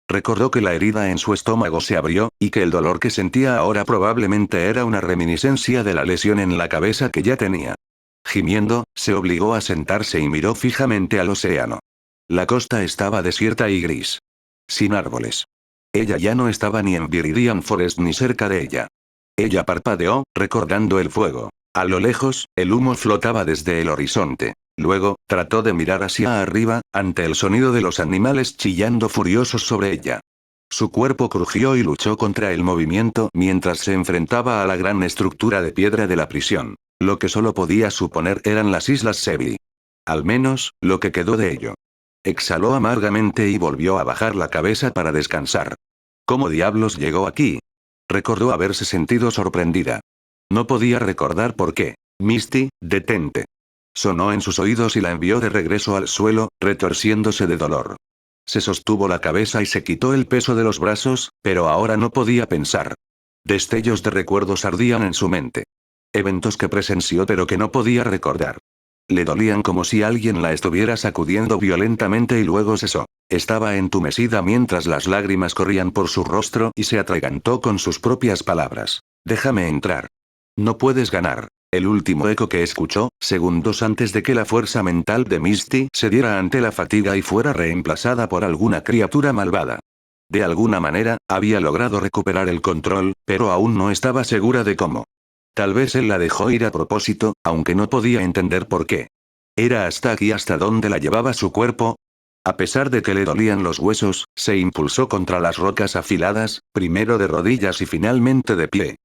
[SPEAKER 1] Recordó que la herida en su estómago se abrió, y que el dolor que sentía ahora probablemente era una reminiscencia de la lesión en la cabeza que ya tenía. Gimiendo, se obligó a sentarse y miró fijamente al océano. La costa estaba desierta y gris. Sin árboles. Ella ya no estaba ni en Viridian Forest ni cerca de ella. Ella parpadeó, recordando el fuego. A lo lejos, el humo flotaba desde el horizonte. Luego, trató de mirar hacia arriba, ante el sonido de los animales chillando furiosos sobre ella. Su cuerpo crujió y luchó contra el movimiento mientras se enfrentaba a la gran estructura de piedra de la prisión. Lo que solo podía suponer eran las Islas Sebi. Al menos, lo que quedó de ello. Exhaló amargamente y volvió a bajar la cabeza para descansar. ¿Cómo diablos llegó aquí? Recordó haberse sentido sorprendida. No podía recordar por qué. Misty, detente. Sonó en sus oídos y la envió de regreso al suelo, retorciéndose de dolor. Se sostuvo la cabeza y se quitó el peso de los brazos, pero ahora no podía pensar. Destellos de recuerdos ardían en su mente. Eventos que presenció pero que no podía recordar. Le dolían como si alguien la estuviera sacudiendo violentamente y luego cesó. Estaba entumecida mientras las lágrimas corrían por su rostro y se atragantó con sus propias palabras. Déjame entrar. No puedes ganar. El último eco que escuchó, segundos antes de que la fuerza mental de Misty se diera ante la fatiga y fuera reemplazada por alguna criatura malvada. De alguna manera, había logrado recuperar el control, pero aún no estaba segura de cómo. Tal vez él la dejó ir a propósito, aunque no podía entender por qué. ¿Era hasta aquí hasta donde la llevaba su cuerpo? A pesar de que le dolían los huesos, se impulsó contra las rocas afiladas, primero de rodillas y finalmente de pie.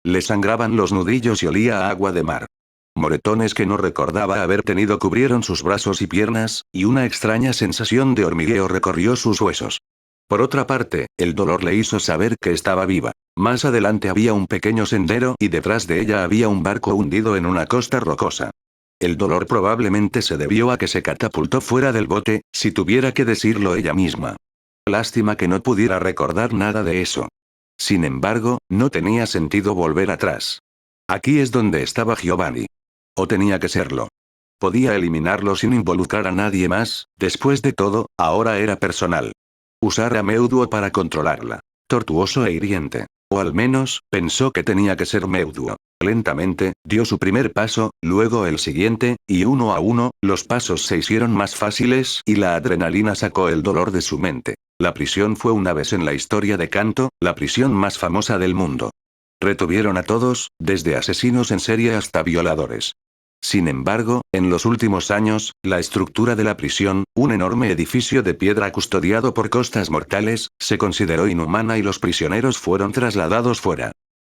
[SPEAKER 1] Le sangraban los nudillos y olía a agua de mar. Moretones que no recordaba haber tenido cubrieron sus brazos y piernas, y una extraña sensación de hormigueo recorrió sus huesos. Por otra parte, el dolor le hizo saber que estaba viva. Más adelante había un pequeño sendero y detrás de ella había un barco hundido en una costa rocosa. El dolor probablemente se debió a que se catapultó fuera del bote, si tuviera que decirlo ella misma. Lástima que no pudiera recordar nada de eso. Sin embargo, no tenía sentido volver atrás. Aquí es donde estaba Giovanni. O tenía que serlo. Podía eliminarlo sin involucrar a nadie más, después de todo, ahora era personal. Usar a Meuduo para controlarla. Tortuoso e hiriente. O al menos, pensó que tenía que ser Meuduo. Lentamente, dio su primer paso, luego el siguiente, y uno a uno, los pasos se hicieron más fáciles y la adrenalina sacó el dolor de su mente. La prisión fue una vez en la historia de Kanto, la prisión más famosa del mundo. Retuvieron a todos, desde asesinos en serie hasta violadores. Sin embargo, en los últimos años, la estructura de la prisión, un enorme edificio de piedra custodiado por costas mortales, se consideró inhumana y los prisioneros fueron trasladados fuera.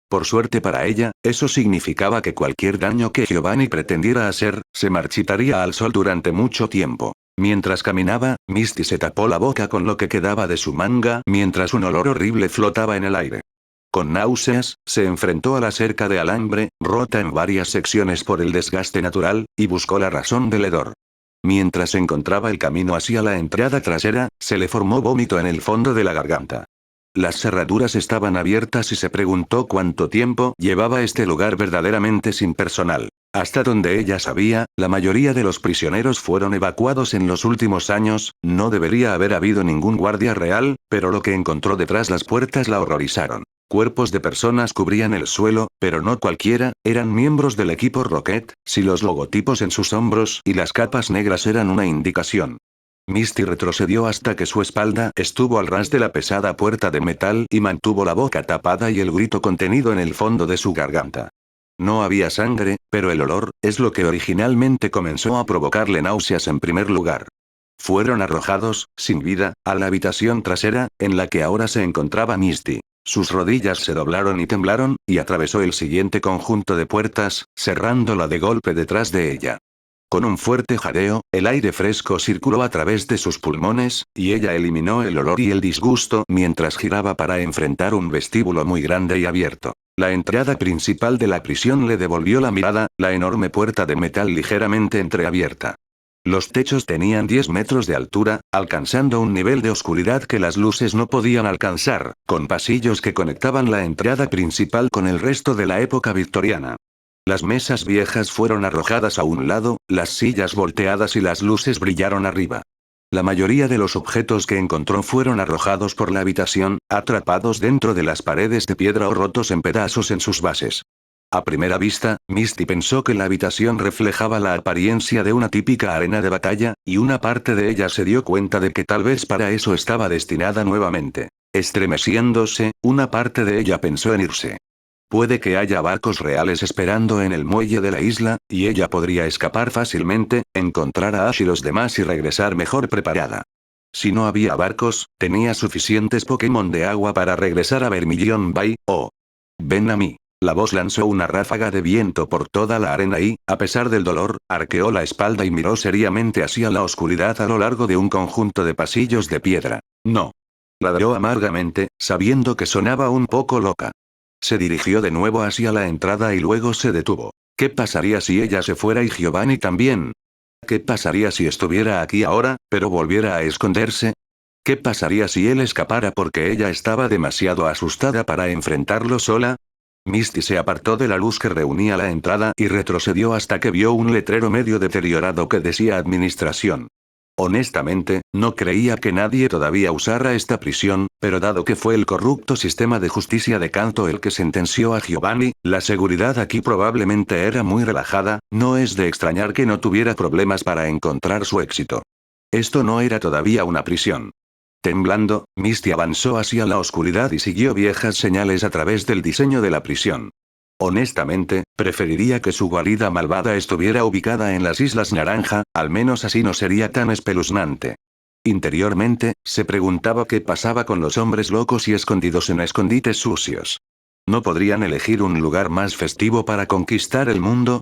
[SPEAKER 1] Por suerte para ella, eso significaba que cualquier daño que Giovanni pretendiera hacer, se marchitaría al sol durante mucho tiempo. Mientras caminaba, Misty se tapó la boca con lo que quedaba de su manga mientras un olor horrible flotaba en el aire. Con náuseas, se enfrentó a la cerca de alambre, rota en varias secciones por el desgaste natural, y buscó la razón del hedor. Mientras encontraba el camino hacia la entrada trasera, se le formó vómito en el fondo de la garganta. Las cerraduras estaban abiertas y se preguntó cuánto tiempo llevaba este lugar verdaderamente sin personal. Hasta donde ella sabía, la mayoría de los prisioneros fueron evacuados en los últimos años, no debería haber habido ningún guardia real, pero lo que encontró detrás las puertas la horrorizaron. Cuerpos de personas cubrían el suelo, pero no cualquiera, eran miembros del equipo Rocket, si los logotipos en sus hombros y las capas negras eran una indicación. Misty retrocedió hasta que su espalda estuvo al ras de la pesada puerta de metal y mantuvo la boca tapada y el grito contenido en el fondo de su garganta. No había sangre, pero el olor, es lo que originalmente comenzó a provocarle náuseas en primer lugar. Fueron arrojados, sin vida, a la habitación trasera, en la que ahora se encontraba Misty. Sus rodillas se doblaron y temblaron, y atravesó el siguiente conjunto de puertas, cerrándola de golpe detrás de ella. Con un fuerte jadeo, el aire fresco circuló a través de sus pulmones, y ella eliminó el olor y el disgusto mientras giraba para enfrentar un vestíbulo muy grande y abierto. La entrada principal de la prisión le devolvió la mirada, la enorme puerta de metal ligeramente entreabierta. Los techos tenían 10 metros de altura, alcanzando un nivel de oscuridad que las luces no podían alcanzar, con pasillos que conectaban la entrada principal con el resto de la época victoriana. Las mesas viejas fueron arrojadas a un lado, las sillas volteadas y las luces brillaron arriba. La mayoría de los objetos que encontró fueron arrojados por la habitación, atrapados dentro de las paredes de piedra o rotos en pedazos en sus bases. A primera vista, Misty pensó que la habitación reflejaba la apariencia de una típica arena de batalla, y una parte de ella se dio cuenta de que tal vez para eso estaba destinada nuevamente. Estremeciéndose, una parte de ella pensó en irse. Puede que haya barcos reales esperando en el muelle de la isla, y ella podría escapar fácilmente, encontrar a Ash y los demás y regresar mejor preparada. Si no había barcos, tenía suficientes Pokémon de agua para regresar a Vermilion Bay, o... Ven a mí. La voz lanzó una ráfaga de viento por toda la arena y, a pesar del dolor, arqueó la espalda y miró seriamente hacia la oscuridad a lo largo de un conjunto de pasillos de piedra. No. Ladró amargamente, sabiendo que sonaba un poco loca. Se dirigió de nuevo hacia la entrada y luego se detuvo. ¿Qué pasaría si ella se fuera y Giovanni también? ¿Qué pasaría si estuviera aquí ahora, pero volviera a esconderse? ¿Qué pasaría si él escapara porque ella estaba demasiado asustada para enfrentarlo sola? Misty se apartó de la luz que reunía la entrada y retrocedió hasta que vio un letrero medio deteriorado que decía Administración. Honestamente, no creía que nadie todavía usara esta prisión, pero dado que fue el corrupto sistema de justicia de Kanto el que sentenció a Giovanni, la seguridad aquí probablemente era muy relajada, no es de extrañar que no tuviera problemas para encontrar su éxito. Esto no era todavía una prisión. Temblando, Misty avanzó hacia la oscuridad y siguió viejas señales a través del diseño de la prisión. Honestamente, preferiría que su guarida malvada estuviera ubicada en las Islas Naranja, al menos así no sería tan espeluznante. Interiormente, se preguntaba qué pasaba con los hombres locos y escondidos en escondites sucios. ¿No podrían elegir un lugar más festivo para conquistar el mundo?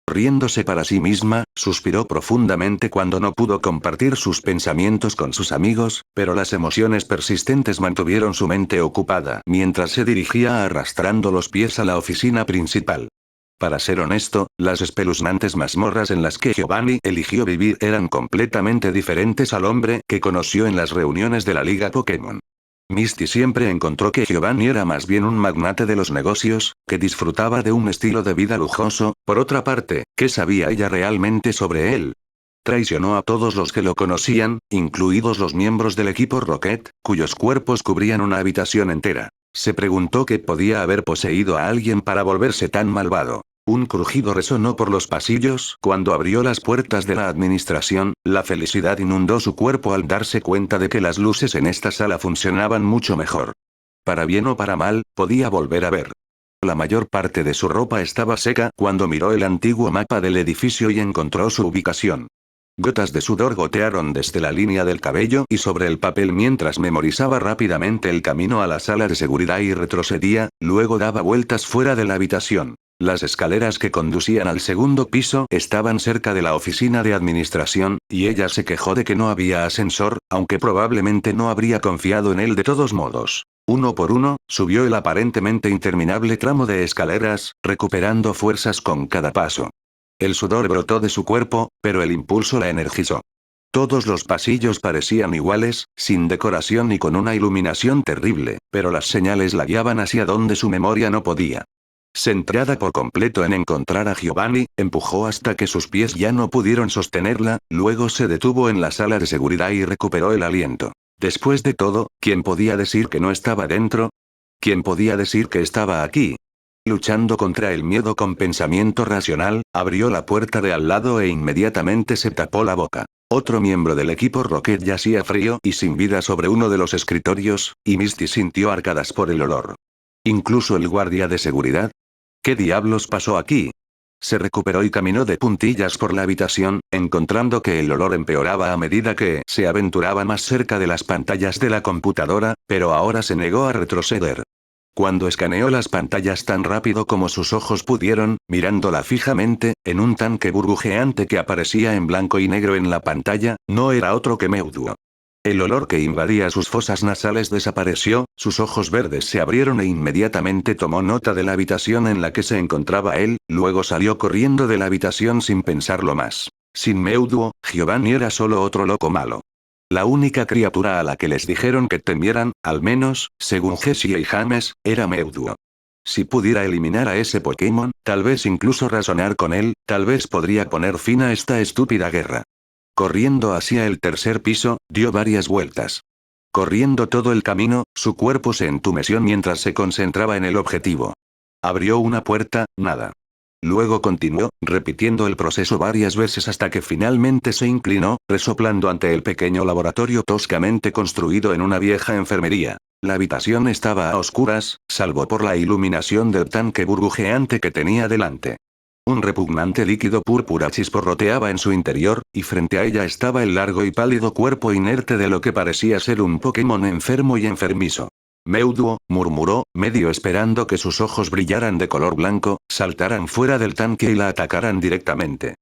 [SPEAKER 1] Riéndose para sí misma, suspiró profundamente cuando no pudo compartir sus pensamientos con sus amigos, pero las emociones persistentes mantuvieron su mente ocupada mientras se dirigía arrastrando los pies a la oficina principal. Para ser honesto, las espeluznantes mazmorras en las que Giovanni eligió vivir eran completamente diferentes al hombre que conoció en las reuniones de la Liga Pokémon. Misty siempre encontró que Giovanni era más bien un magnate de los negocios, que disfrutaba de un estilo de vida lujoso. Por otra parte, ¿qué sabía ella realmente sobre él? Traicionó a todos los que lo conocían, incluidos los miembros del equipo Rocket, cuyos cuerpos cubrían una habitación entera. Se preguntó qué podía haber poseído a alguien para volverse tan malvado. Un crujido resonó por los pasillos cuando abrió las puertas de la administración, la felicidad inundó su cuerpo al darse cuenta de que las luces en esta sala funcionaban mucho mejor. Para bien o para mal, podía volver a ver. La mayor parte de su ropa estaba seca cuando miró el antiguo mapa del edificio y encontró su ubicación. Gotas de sudor gotearon desde la línea del cabello y sobre el papel mientras memorizaba rápidamente el camino a la sala de seguridad y retrocedía, luego daba vueltas fuera de la habitación. Las escaleras que conducían al segundo piso estaban cerca de la oficina de administración, y ella se quejó de que no había ascensor, aunque probablemente no habría confiado en él de todos modos. Uno por uno, subió el aparentemente interminable tramo de escaleras, recuperando fuerzas con cada paso. El sudor brotó de su cuerpo, pero el impulso la energizó. Todos los pasillos parecían iguales, sin decoración y con una iluminación terrible, pero las señales la guiaban hacia donde su memoria no podía. Centrada por completo en encontrar a Giovanni, empujó hasta que sus pies ya no pudieron sostenerla, luego se detuvo en la sala de seguridad y recuperó el aliento. Después de todo, ¿quién podía decir que no estaba dentro? ¿Quién podía decir que estaba aquí? Luchando contra el miedo con pensamiento racional, abrió la puerta de al lado e inmediatamente se tapó la boca. Otro miembro del equipo Rocket yacía frío y sin vida sobre uno de los escritorios, y Misty sintió arcadas por el olor. ¿Incluso el guardia de seguridad? ¿Qué diablos pasó aquí? Se recuperó y caminó de puntillas por la habitación, encontrando que el olor empeoraba a medida que se aventuraba más cerca de las pantallas de la computadora, pero ahora se negó a retroceder. Cuando escaneó las pantallas tan rápido como sus ojos pudieron, mirándola fijamente, en un tanque burbujeante que aparecía en blanco y negro en la pantalla, no era otro que Mewtwo. El olor que invadía sus fosas nasales desapareció, sus ojos verdes se abrieron e inmediatamente tomó nota de la habitación en la que se encontraba él, luego salió corriendo de la habitación sin pensarlo más. Sin Mewtwo, Giovanni era solo otro loco malo. La única criatura a la que les dijeron que temieran, al menos, según Jessie y James, era Mewtwo. Si pudiera eliminar a ese Pokémon, tal vez incluso razonar con él, tal vez podría poner fin a esta estúpida guerra. Corriendo hacia el tercer piso, dio varias vueltas. Corriendo todo el camino, su cuerpo se entumeció mientras se concentraba en el objetivo. Abrió una puerta, nada. Luego continuó, repitiendo el proceso varias veces hasta que finalmente se inclinó, resoplando ante el pequeño laboratorio toscamente construido en una vieja enfermería. La habitación estaba a oscuras, salvo por la iluminación del tanque burbujeante que tenía delante. Un repugnante líquido púrpura chisporroteaba en su interior, y frente a ella estaba el largo y pálido cuerpo inerte de lo que parecía ser un Pokémon enfermo y enfermizo. Mewtwo, murmuró, medio esperando que sus ojos brillaran de color blanco, saltaran fuera del tanque y la atacaran directamente.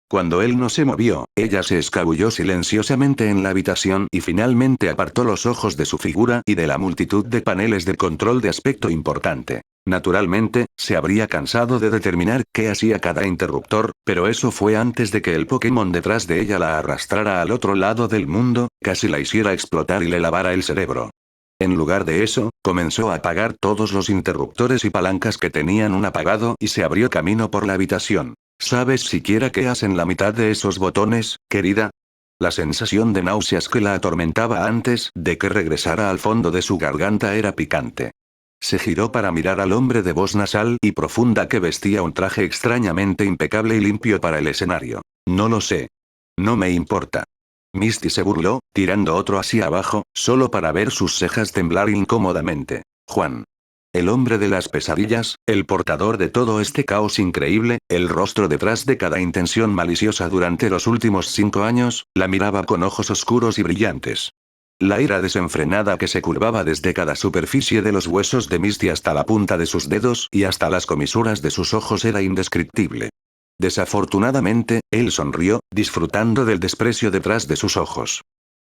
[SPEAKER 1] Cuando él no se movió, ella se escabulló silenciosamente en la habitación y finalmente apartó los ojos de su figura y de la multitud de paneles de control de aspecto importante. Naturalmente, se habría cansado de determinar qué hacía cada interruptor, pero eso fue antes de que el Pokémon detrás de ella la arrastrara al otro lado del mundo, casi la hiciera explotar y le lavara el cerebro. En lugar de eso, comenzó a apagar todos los interruptores y palancas que tenían un apagado y se abrió camino por la habitación. ¿Sabes siquiera qué hacen la mitad de esos botones, querida? La sensación de náuseas que la atormentaba antes de que regresara al fondo de su garganta era picante. Se giró para mirar al hombre de voz nasal y profunda que vestía un traje extrañamente impecable y limpio para el escenario. No lo sé. No me importa. Misty se burló, tirando otro hacia abajo, solo para ver sus cejas temblar incómodamente. Juan. El hombre de las pesadillas, el portador de todo este caos increíble, el rostro detrás de cada intención maliciosa durante los últimos 5 años, la miraba con ojos oscuros y brillantes. La ira desenfrenada que se curvaba desde cada superficie de los huesos de Misty hasta la punta de sus dedos y hasta las comisuras de sus ojos era indescriptible. Desafortunadamente, él sonrió, disfrutando del desprecio detrás de sus ojos.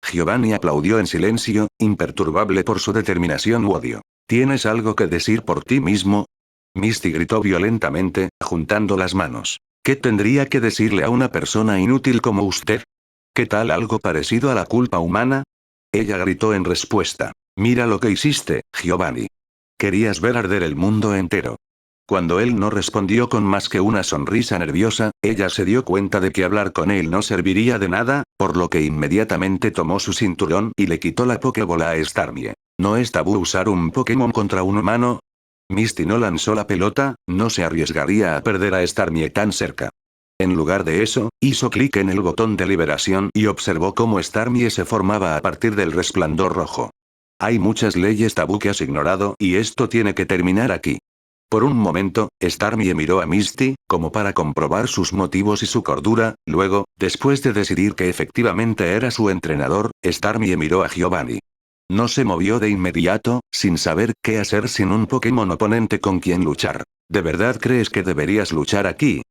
[SPEAKER 1] Giovanni aplaudió en silencio, imperturbable por su determinación u odio. ¿Tienes algo que decir por ti mismo? Misty gritó violentamente, juntando las manos. ¿Qué tendría que decirle a una persona inútil como usted? ¿Qué tal algo parecido a la culpa humana? Ella gritó en respuesta. Mira lo que hiciste, Giovanni. Querías ver arder el mundo entero. Cuando él no respondió con más que una sonrisa nerviosa, ella se dio cuenta de que hablar con él no serviría de nada, por lo que inmediatamente tomó su cinturón y le quitó la Pokébola a Starmie. ¿No es tabú usar un Pokémon contra un humano? Misty no lanzó la pelota, no se arriesgaría a perder a Starmie tan cerca. En lugar de eso, hizo clic en el botón de liberación y observó cómo Starmie se formaba a partir del resplandor rojo. Hay muchas leyes tabú que has ignorado y esto tiene que terminar aquí. Por un momento, Starmie miró a Misty, como para comprobar sus motivos y su cordura, luego, después de decidir que efectivamente era su entrenador, Starmie miró a Giovanni. No se movió de inmediato, sin saber qué hacer sin un Pokémon oponente con quien luchar. ¿De verdad crees que deberías luchar aquí?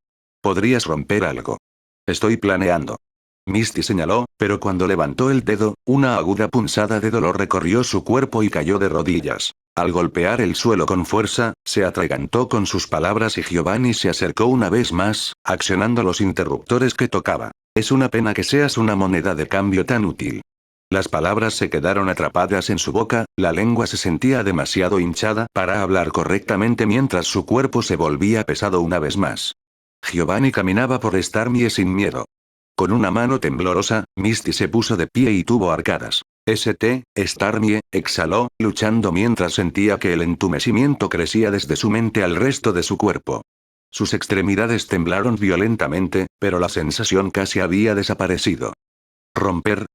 [SPEAKER 1] Podrías romper algo. Estoy planeando. Misty señaló, pero cuando levantó el dedo, una aguda punzada de dolor recorrió su cuerpo y cayó de rodillas. Al golpear el suelo con fuerza, se atragantó con sus palabras y Giovanni se acercó una vez más, accionando los interruptores que tocaba. Es una pena que seas una moneda de cambio tan útil. Las palabras se quedaron atrapadas en su boca, la lengua se sentía demasiado hinchada para hablar correctamente mientras su cuerpo se volvía pesado una vez más. Giovanni caminaba por Starmie sin miedo. Con una mano temblorosa, Misty se puso de pie y tuvo arcadas. Starmie, exhaló, luchando mientras sentía que el entumecimiento crecía desde su mente al resto de su cuerpo. Sus extremidades temblaron violentamente, pero la sensación casi había desaparecido. Romper,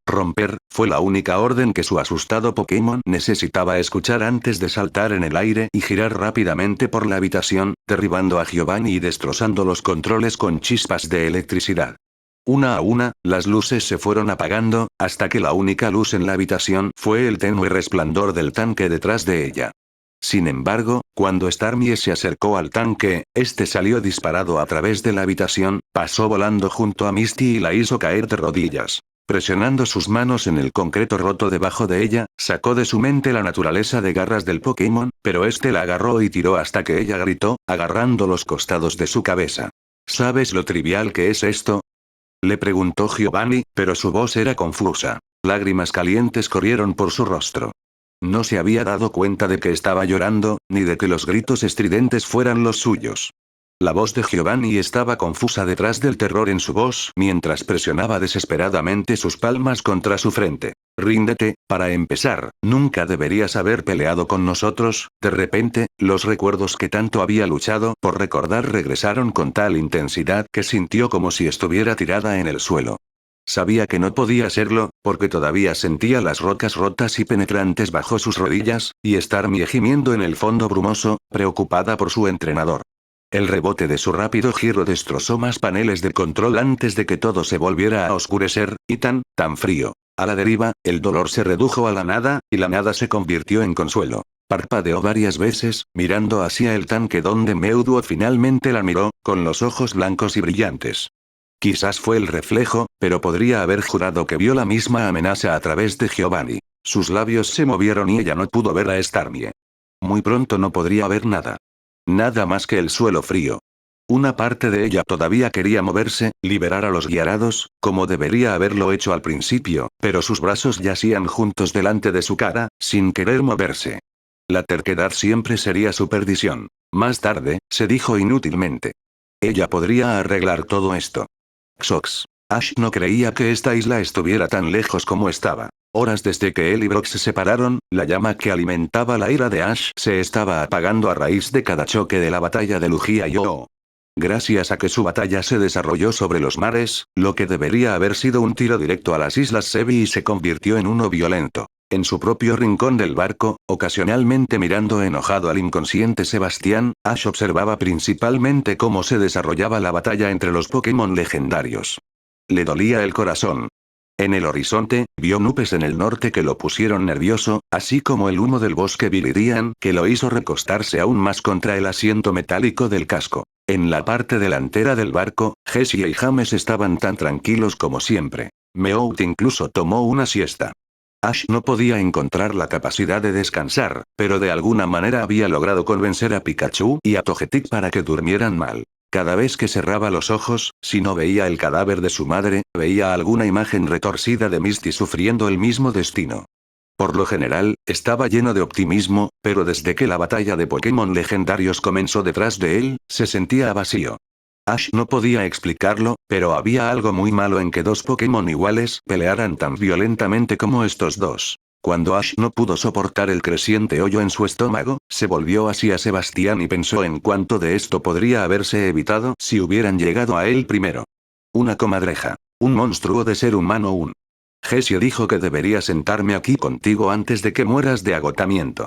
[SPEAKER 1] romper, fue la única orden que su asustado Pokémon necesitaba escuchar antes de saltar en el aire y girar rápidamente por la habitación, derribando a Giovanni y destrozando los controles con chispas de electricidad. Una a una, las luces se fueron apagando, hasta que la única luz en la habitación fue el tenue resplandor del tanque detrás de ella. Sin embargo, cuando Starmie se acercó al tanque, este salió disparado a través de la habitación, pasó volando junto a Misty y la hizo caer de rodillas. Presionando sus manos en el concreto roto debajo de ella, sacó de su mente la naturaleza de garras del Pokémon, pero este la agarró y tiró hasta que ella gritó, agarrando los costados de su cabeza. ¿Sabes lo trivial que es esto? Le preguntó Giovanni, pero su voz era confusa. Lágrimas calientes corrieron por su rostro. No se había dado cuenta de que estaba llorando, ni de que los gritos estridentes fueran los suyos. La voz de Giovanni estaba confusa detrás del terror en su voz mientras presionaba desesperadamente sus palmas contra su frente. Ríndete, para empezar, nunca deberías haber peleado con nosotros. De repente, los recuerdos que tanto había luchado por recordar regresaron con tal intensidad que sintió como si estuviera tirada en el suelo. Sabía que no podía serlo, porque todavía sentía las rocas rotas y penetrantes bajo sus rodillas, y Starmie gimiendo en el fondo brumoso, preocupada por su entrenador. El rebote de su rápido giro destrozó más paneles de control antes de que todo se volviera a oscurecer, y tan frío. A la deriva, el dolor se redujo a la nada, y la nada se convirtió en consuelo. Parpadeó varias veces, mirando hacia el tanque donde Meowth finalmente la miró, con los ojos blancos y brillantes. Quizás fue el reflejo, pero podría haber jurado que vio la misma amenaza a través de Giovanni. Sus labios se movieron y ella no pudo ver a Starmie. Muy pronto no podría ver nada. Nada más que el suelo frío. Una parte de ella todavía quería moverse, liberar a los guiarados, como debería haberlo hecho al principio, pero sus brazos yacían juntos delante de su cara, sin querer moverse. La terquedad siempre sería su perdición. Más tarde, se dijo inútilmente. Ella podría arreglar todo esto. Xox. Ash no creía que esta isla estuviera tan lejos como estaba. Horas desde que él y Brock se separaron, la llama que alimentaba la ira de Ash se estaba apagando a raíz de cada choque de la batalla de Lugia y Oh. Gracias a que su batalla se desarrolló sobre los mares, lo que debería haber sido un tiro directo a las islas Sevi se convirtió en uno violento. En su propio rincón del barco, ocasionalmente mirando enojado al inconsciente Sebastián, Ash observaba principalmente cómo se desarrollaba la batalla entre los Pokémon legendarios. Le dolía el corazón. En el horizonte, vio nubes en el norte que lo pusieron nervioso, así como el humo del bosque Viridian que lo hizo recostarse aún más contra el asiento metálico del casco. En la parte delantera del barco, Jessie y James estaban tan tranquilos como siempre. Meowth incluso tomó una siesta. Ash no podía encontrar la capacidad de descansar, pero de alguna manera había logrado convencer a Pikachu y a Togetic para que durmieran mal. Cada vez que cerraba los ojos, si no veía el cadáver de su madre, veía alguna imagen retorcida de Misty sufriendo el mismo destino. Por lo general, estaba lleno de optimismo, pero desde que la batalla de Pokémon legendarios comenzó detrás de él, se sentía vacío. Ash no podía explicarlo, pero había algo muy malo en que dos Pokémon iguales pelearan tan violentamente como estos dos. Cuando Ash no pudo soportar el creciente hoyo en su estómago, se volvió hacia Sebastián y pensó en cuánto de esto podría haberse evitado si hubieran llegado a él primero. Una comadreja. Un monstruo de ser humano. Jessie dijo que debería sentarme aquí contigo antes de que mueras de agotamiento.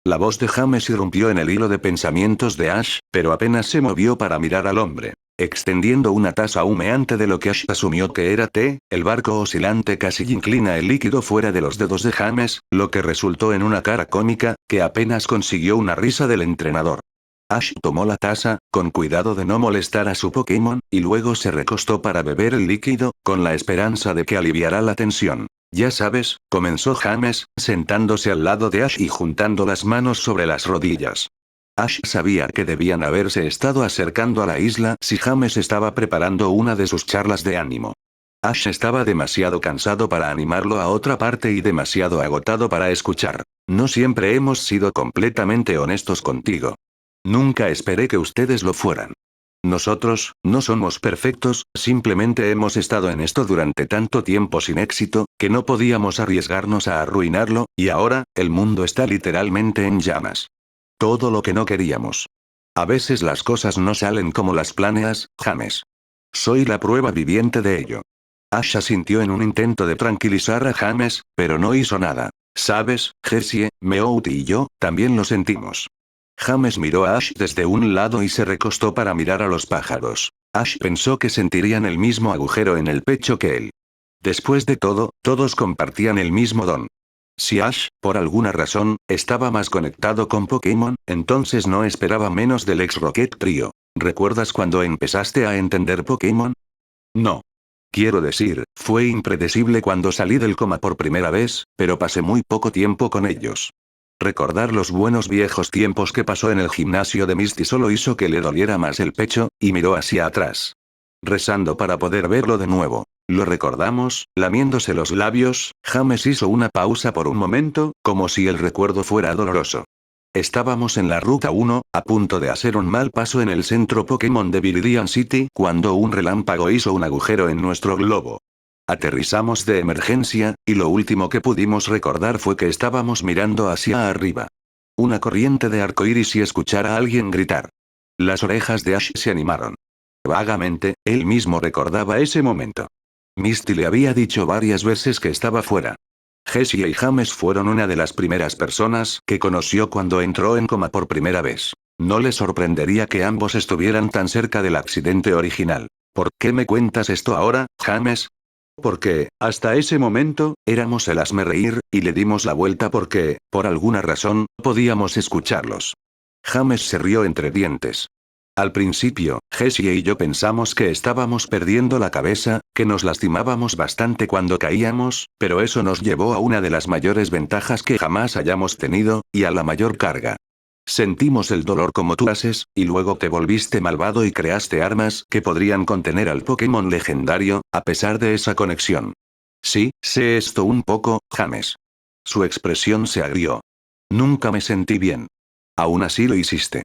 [SPEAKER 1] La voz de James irrumpió en el hilo de pensamientos de Ash, pero apenas se movió para mirar al hombre. Extendiendo una taza humeante de lo que Ash asumió que era té, el barco oscilante casi inclina el líquido fuera de los dedos de James, lo que resultó en una cara cómica, que apenas consiguió una risa del entrenador. Ash tomó la taza, con cuidado de no molestar a su Pokémon, y luego se recostó para beber el líquido, con la esperanza de que aliviara la tensión. Ya sabes, comenzó James, sentándose al lado de Ash y juntando las manos sobre las rodillas. Ash sabía que debían haberse estado acercando a la isla si James estaba preparando una de sus charlas de ánimo. Ash estaba demasiado cansado para animarlo a otra parte y demasiado agotado para escuchar. No siempre hemos sido completamente honestos contigo. Nunca esperé que ustedes lo fueran. Nosotros, no somos perfectos, simplemente hemos estado en esto durante tanto tiempo sin éxito, que no podíamos arriesgarnos a arruinarlo, y ahora, el mundo está literalmente en llamas. Todo lo que no queríamos. A veces las cosas no salen como las planeas, James. Soy la prueba viviente de ello. Ash asintió en un intento de tranquilizar a James, pero no hizo nada. Sabes, Jessie, Meowth y yo, también lo sentimos. James miró a Ash desde un lado y se recostó para mirar a los pájaros. Ash pensó que sentirían el mismo agujero en el pecho que él. Después de todo, todos compartían el mismo don. Si Ash, por alguna razón, estaba más conectado con Pokémon, entonces no esperaba menos del ex Rocket Trio. ¿Recuerdas cuando empezaste a entender Pokémon? No. Quiero decir, fue impredecible cuando salí del coma por primera vez, pero pasé muy poco tiempo con ellos. Recordar los buenos viejos tiempos que pasó en el gimnasio de Misty solo hizo que le doliera más el pecho, y miró hacia atrás. Rezando para poder verlo de nuevo. Lo recordamos, lamiéndose los labios, James hizo una pausa por un momento, como si el recuerdo fuera doloroso. Estábamos en la Ruta 1, a punto de hacer un mal paso en el centro Pokémon de Viridian City, cuando un relámpago hizo un agujero en nuestro globo. Aterrizamos de emergencia, y lo último que pudimos recordar fue que estábamos mirando hacia arriba. Una corriente de arcoíris y escuchar a alguien gritar. Las orejas de Ash se animaron. Vagamente, él mismo recordaba ese momento. Misty le había dicho varias veces que estaba fuera. Jessie y James fueron una de las primeras personas que conoció cuando entró en coma por primera vez. No le sorprendería que ambos estuvieran tan cerca del accidente original. ¿Por qué me cuentas esto ahora, James? Porque, hasta ese momento, éramos el hazmerreír, y le dimos la vuelta porque, por alguna razón, podíamos escucharlos. James se rió entre dientes. Al principio, Jessie y yo pensamos que estábamos perdiendo la cabeza, que nos lastimábamos bastante cuando caíamos, pero eso nos llevó a una de las mayores ventajas que jamás hayamos tenido, y a la mayor carga. Sentimos el dolor como tú haces, y luego te volviste malvado y creaste armas que podrían contener al Pokémon legendario, a pesar de esa conexión. Sí, sé esto un poco, James. Su expresión se agrió. Nunca me sentí bien. Aún así lo hiciste.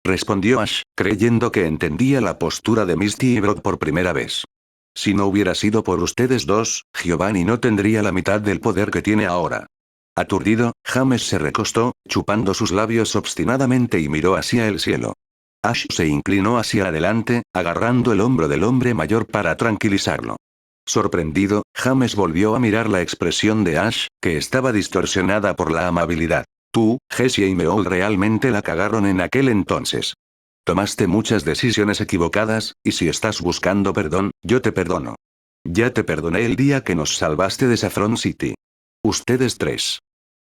[SPEAKER 1] Respondió Ash, creyendo que entendía la postura de Misty y Brock por primera vez. Si no hubiera sido por ustedes dos, Giovanni no tendría la mitad del poder que tiene ahora. Aturdido, James se recostó, chupando sus labios obstinadamente y miró hacia el cielo. Ash se inclinó hacia adelante, agarrando el hombro del hombre mayor para tranquilizarlo. Sorprendido, James volvió a mirar la expresión de Ash, que estaba distorsionada por la amabilidad. Tú, Jessie y Meow realmente la cagaron en aquel entonces. Tomaste muchas decisiones equivocadas, y si estás buscando perdón, yo te perdono. Ya te perdoné el día que nos salvaste de Saffron City. Ustedes tres.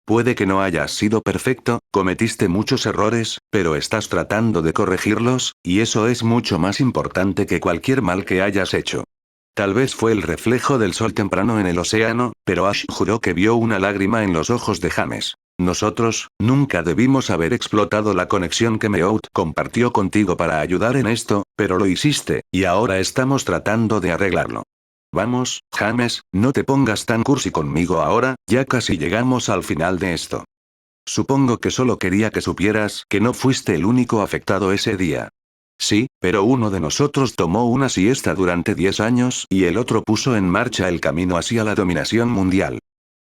[SPEAKER 1] Puede que no hayas sido perfecto, cometiste muchos errores, pero estás tratando de corregirlos, y eso es mucho más importante que cualquier mal que hayas hecho. Tal vez fue el reflejo del sol temprano en el océano, pero Ash juró que vio una lágrima en los ojos de James. Nosotros, nunca debimos haber explotado la conexión que Meowth compartió contigo para ayudar en esto, pero lo hiciste, y ahora estamos tratando de arreglarlo. Vamos, James, no te pongas tan cursi conmigo ahora, ya casi llegamos al final de esto. Supongo que solo quería que supieras que no fuiste el único afectado ese día. Sí, pero uno de nosotros tomó una siesta durante 10 años y el otro puso en marcha el camino hacia la dominación mundial.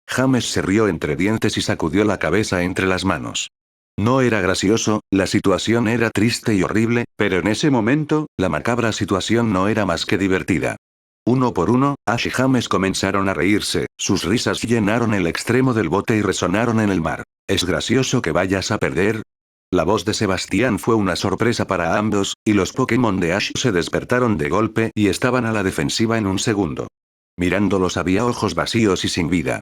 [SPEAKER 1] James se rió entre dientes y sacudió la cabeza entre las manos. No era gracioso, la situación era triste y horrible, pero en ese momento, la macabra situación no era más que divertida. Uno por uno, Ash y James comenzaron a reírse, sus risas llenaron el extremo del bote y resonaron en el mar. ¿Es gracioso que vayas a perder? La voz de Sebastián fue una sorpresa para ambos, y los Pokémon de Ash se despertaron de golpe y estaban a la defensiva en un segundo. Mirándolos había ojos vacíos y sin vida.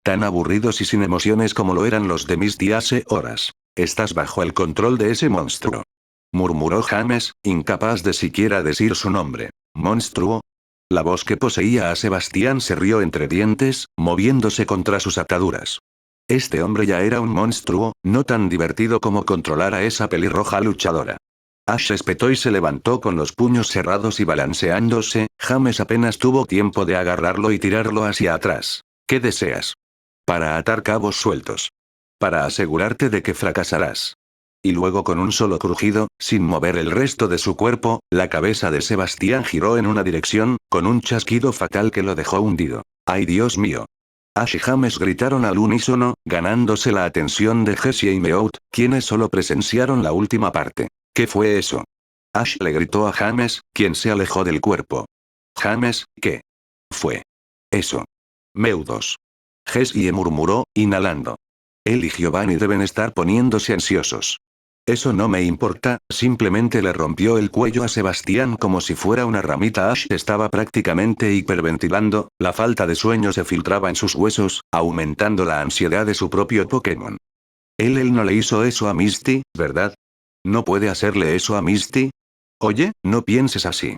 [SPEAKER 1] Tan aburridos y sin emociones como lo eran los de Misty hace horas. Estás bajo el control de ese monstruo. Murmuró James, incapaz de siquiera decir su nombre. ¿Monstruo? La voz que poseía a Sebastián se rió entre dientes, moviéndose contra sus ataduras. Este hombre ya era un monstruo, no tan divertido como controlar a esa pelirroja luchadora. Ash espetó y se levantó con los puños cerrados y balanceándose, James apenas tuvo tiempo de agarrarlo y tirarlo hacia atrás. ¿Qué deseas? Para atar cabos sueltos. Para asegurarte de que fracasarás. Y luego con un solo crujido, sin mover el resto de su cuerpo, la cabeza de Sebastián giró en una dirección, con un chasquido fatal que lo dejó hundido. ¡Ay Dios mío! Ash y James gritaron al unísono, ganándose la atención de Jessie y Meowth, quienes solo presenciaron la última parte. ¿Qué fue eso? Ash le gritó a James, quien se alejó del cuerpo. James, ¿qué fue eso? Meudos. Jessie murmuró, inhalando. Él y Giovanni deben estar poniéndose ansiosos. Eso no me importa, simplemente le rompió el cuello a Sebastián como si fuera una ramita. Ash estaba prácticamente hiperventilando, la falta de sueño se filtraba en sus huesos, aumentando la ansiedad de su propio Pokémon. Él no le hizo eso a Misty, ¿verdad? ¿No puede hacerle eso a Misty? Oye, no pienses así.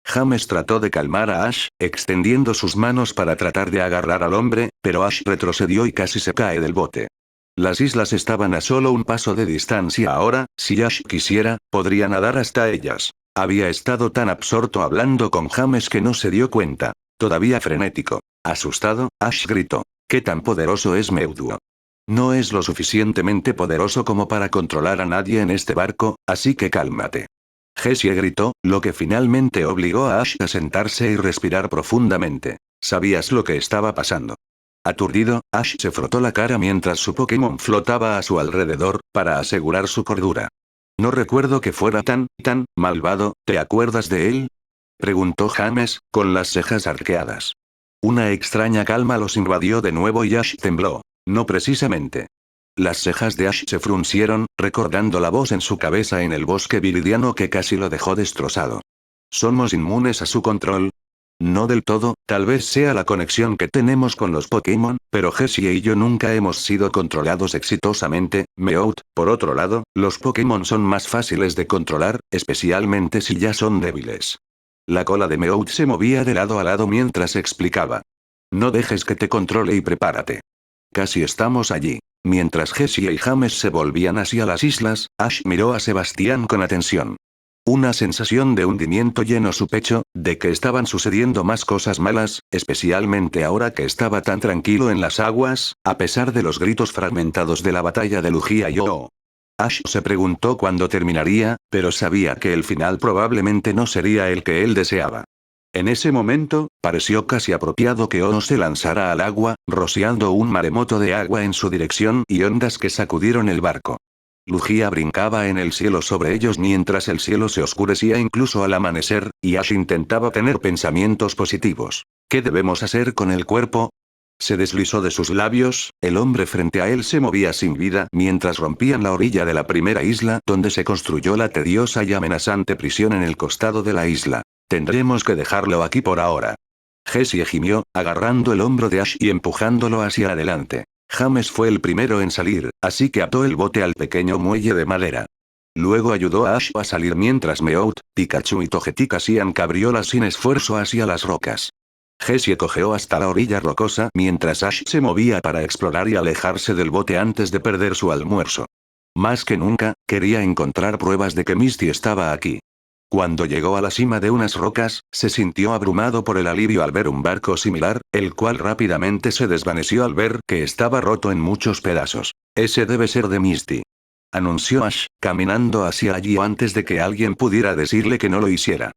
[SPEAKER 1] James trató de calmar a Ash, extendiendo sus manos para tratar de agarrar al hombre, pero Ash retrocedió y casi se cae del bote. Las islas estaban a solo un paso de distancia ahora, si Ash quisiera, podría nadar hasta ellas. Había estado tan absorto hablando con James que no se dio cuenta. Todavía frenético. Asustado, Ash gritó. ¿Qué tan poderoso es Meowth? No es lo suficientemente poderoso como para controlar a nadie en este barco, así que cálmate. Jessie gritó, lo que finalmente obligó a Ash a sentarse y respirar profundamente. ¿Sabías lo que estaba pasando? Aturdido, Ash se frotó la cara mientras su Pokémon flotaba a su alrededor, para asegurar su cordura. No recuerdo que fuera tan malvado, ¿te acuerdas de él? Preguntó James, con las cejas arqueadas. Una extraña calma los invadió de nuevo y Ash tembló. No precisamente. Las cejas de Ash se fruncieron, recordando la voz en su cabeza en el bosque viridiano que casi lo dejó destrozado. ¿Somos inmunes a su control? No del todo, tal vez sea la conexión que tenemos con los Pokémon, pero Jessie y yo nunca hemos sido controlados exitosamente. Meowth, por otro lado, los Pokémon son más fáciles de controlar, especialmente si ya son débiles. La cola de Meowth se movía de lado a lado mientras explicaba. No dejes que te controle y prepárate. Casi estamos allí. Mientras Jessie y James se volvían hacia las islas, Ash miró a Sebastián con atención. Una sensación de hundimiento llenó su pecho, de que estaban sucediendo más cosas malas, especialmente ahora que estaba tan tranquilo en las aguas, a pesar de los gritos fragmentados de la batalla de Lugia y Oh. Ash se preguntó cuándo terminaría, pero sabía que el final probablemente no sería el que él deseaba. En ese momento, pareció casi apropiado que Oh se lanzara al agua, rociando un maremoto de agua en su dirección y ondas que sacudieron el barco. Lugia brincaba en el cielo sobre ellos mientras el cielo se oscurecía incluso al amanecer, y Ash intentaba tener pensamientos positivos. ¿Qué debemos hacer con el cuerpo? Se deslizó de sus labios, el hombre frente a él se movía sin vida mientras rompían la orilla de la primera isla donde se construyó la tediosa y amenazante prisión en el costado de la isla. Tendremos que dejarlo aquí por ahora. Jessie gimió, agarrando el hombro de Ash y empujándolo hacia adelante. James fue el primero en salir, así que ató el bote al pequeño muelle de madera. Luego ayudó a Ash a salir mientras Meowth, Pikachu y Togetic hacían cabriolas sin esfuerzo hacia las rocas. Jessie cojeó hasta la orilla rocosa mientras Ash se movía para explorar y alejarse del bote antes de perder su almuerzo. Más que nunca, quería encontrar pruebas de que Misty estaba aquí. Cuando llegó a la cima de unas rocas, se sintió abrumado por el alivio al ver un barco similar, el cual rápidamente se desvaneció al ver que estaba roto en muchos pedazos. Ese debe ser de Misty, anunció Ash, caminando hacia allí antes de que alguien pudiera decirle que no lo hiciera.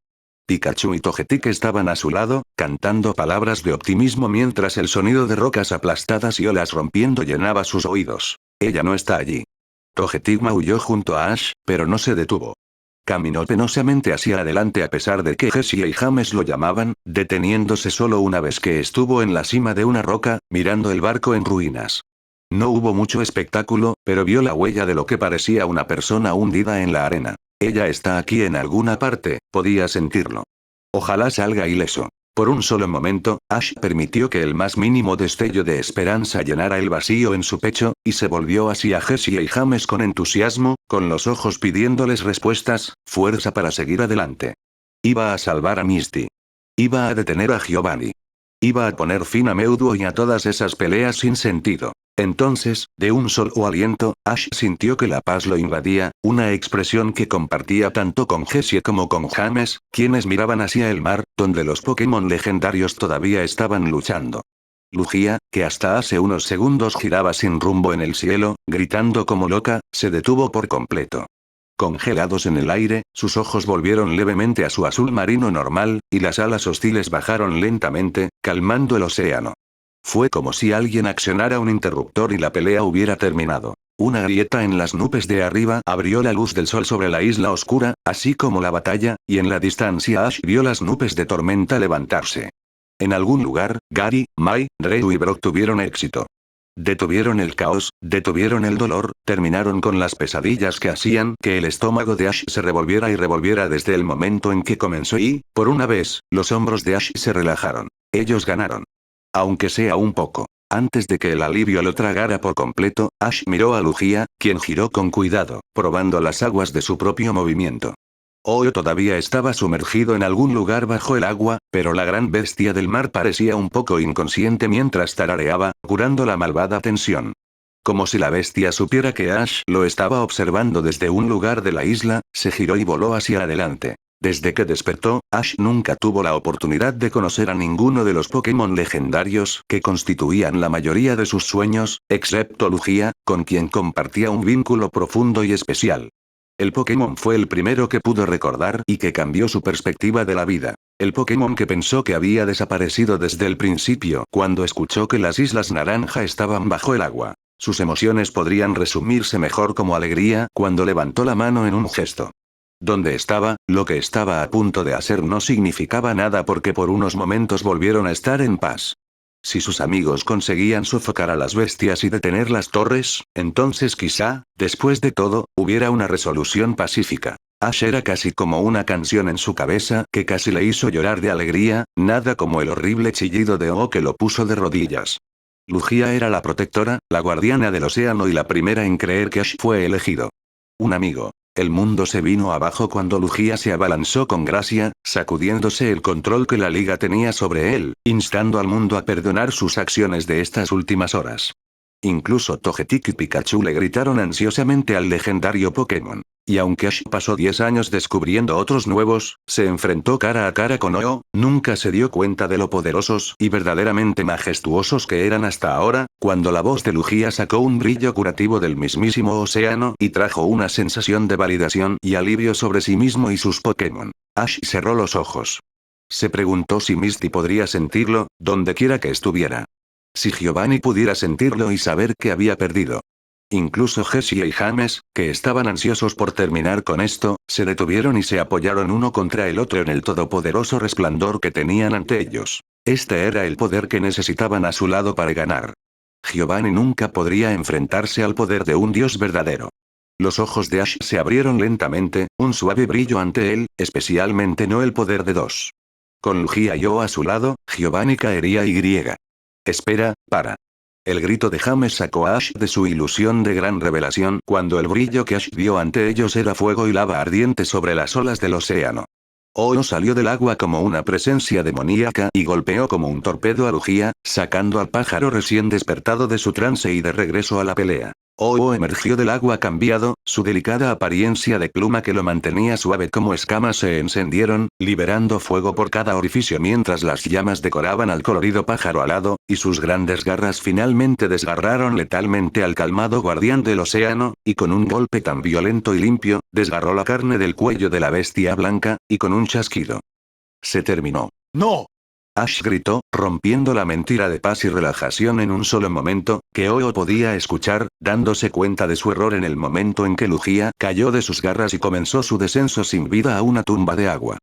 [SPEAKER 1] Pikachu y Togetic estaban a su lado, cantando palabras de optimismo mientras el sonido de rocas aplastadas y olas rompiendo llenaba sus oídos. Ella no está allí. Togetic maulló junto a Ash, pero no se detuvo. Caminó penosamente hacia adelante a pesar de que Jessie y James lo llamaban, deteniéndose solo una vez que estuvo en la cima de una roca, mirando el barco en ruinas. No hubo mucho espectáculo, pero vio la huella de lo que parecía una persona hundida en la arena. Ella está aquí en alguna parte, podía sentirlo. Ojalá salga ileso. Por un solo momento, Ash permitió que el más mínimo destello de esperanza llenara el vacío en su pecho, y se volvió hacia Jessie y James con entusiasmo, con los ojos pidiéndoles respuestas, fuerza para seguir adelante. Iba a salvar a Misty. Iba a detener a Giovanni. Iba a poner fin a Meowth y a todas esas peleas sin sentido. Entonces, de un solo aliento, Ash sintió que la paz lo invadía, una expresión que compartía tanto con Jessie como con James, quienes miraban hacia el mar, donde los Pokémon legendarios todavía estaban luchando. Lugia, que hasta hace unos segundos giraba sin rumbo en el cielo, gritando como loca, se detuvo por completo. Congelados en el aire, sus ojos volvieron levemente a su azul marino normal, y las alas hostiles bajaron lentamente, calmando el océano. Fue como si alguien accionara un interruptor y la pelea hubiera terminado. Una grieta en las nubes de arriba abrió la luz del sol sobre la isla oscura, así como la batalla, y en la distancia Ash vio las nubes de tormenta levantarse. En algún lugar, Gary, Mai, Drew y Brock tuvieron éxito. Detuvieron el caos, detuvieron el dolor, terminaron con las pesadillas que hacían que el estómago de Ash se revolviera y revolviera desde el momento en que comenzó y, por una vez, los hombros de Ash se relajaron. Ellos ganaron. Aunque sea un poco. Antes de que el alivio lo tragara por completo, Ash miró a Lugia, quien giró con cuidado, probando las aguas de su propio movimiento. Oh todavía estaba sumergido en algún lugar bajo el agua, pero la gran bestia del mar parecía un poco inconsciente mientras tarareaba, curando la malvada tensión. Como si la bestia supiera que Ash lo estaba observando desde un lugar de la isla, se giró y voló hacia adelante. Desde que despertó, Ash nunca tuvo la oportunidad de conocer a ninguno de los Pokémon legendarios que constituían la mayoría de sus sueños, excepto Lugia, con quien compartía un vínculo profundo y especial. El Pokémon fue el primero que pudo recordar y que cambió su perspectiva de la vida. El Pokémon que pensó que había desaparecido desde el principio cuando escuchó que las Islas Naranja estaban bajo el agua. Sus emociones podrían resumirse mejor como alegría cuando levantó la mano en un gesto. Donde estaba, lo que estaba a punto de hacer no significaba nada porque por unos momentos volvieron a estar en paz. Si sus amigos conseguían sofocar a las bestias y detener las torres, entonces quizá, después de todo, hubiera una resolución pacífica. Ash era casi como una canción en su cabeza que casi le hizo llorar de alegría, nada como el horrible chillido de Oh que lo puso de rodillas. Lugia era la protectora, la guardiana del océano y la primera en creer que Ash fue elegido. Un amigo. El mundo se vino abajo cuando Lugia se abalanzó con gracia, sacudiéndose el control que la liga tenía sobre él, instando al mundo a perdonar sus acciones de estas últimas horas. Incluso Togetic y Pikachu le gritaron ansiosamente al legendario Pokémon. Y aunque Ash pasó 10 años descubriendo otros nuevos, se enfrentó cara a cara con Ho, nunca se dio cuenta de lo poderosos y verdaderamente majestuosos que eran hasta ahora, cuando la voz de Lugia sacó un brillo curativo del mismísimo océano y trajo una sensación de validación y alivio sobre sí mismo y sus Pokémon. Ash cerró los ojos. Se preguntó si Misty podría sentirlo, donde quiera que estuviera. Si Giovanni pudiera sentirlo y saber que había perdido. Incluso Jessie y James, que estaban ansiosos por terminar con esto, se detuvieron y se apoyaron uno contra el otro en el todopoderoso resplandor que tenían ante ellos. Este era el poder que necesitaban a su lado para ganar. Giovanni nunca podría enfrentarse al poder de un dios verdadero. Los ojos de Ash se abrieron lentamente, un suave brillo ante él, especialmente no el poder de dos. Con Lugia y Ho a su lado, Giovanni caería y. Espera, para. El grito de James sacó a Ash de su ilusión de gran revelación cuando el brillo que Ash vio ante ellos era fuego y lava ardiente sobre las olas del océano. Ho salió del agua como una presencia demoníaca y golpeó como un torpedo a Lugia, sacando al pájaro recién despertado de su trance y de regreso a la pelea. Ho emergió del agua cambiado, su delicada apariencia de pluma que lo mantenía suave como escamas se encendieron, liberando fuego por cada orificio mientras las llamas decoraban al colorido pájaro alado, y sus grandes garras finalmente desgarraron letalmente al calmado guardián del océano, y con un golpe tan violento y limpio, desgarró la carne del cuello de la bestia blanca, y con un chasquido. Se terminó. ¡No! Ash gritó, rompiendo la mentira de paz y relajación en un solo momento, que Ho podía escuchar, dándose cuenta de su error en el momento en que Lugia cayó de sus garras y comenzó su descenso sin vida a una tumba de agua.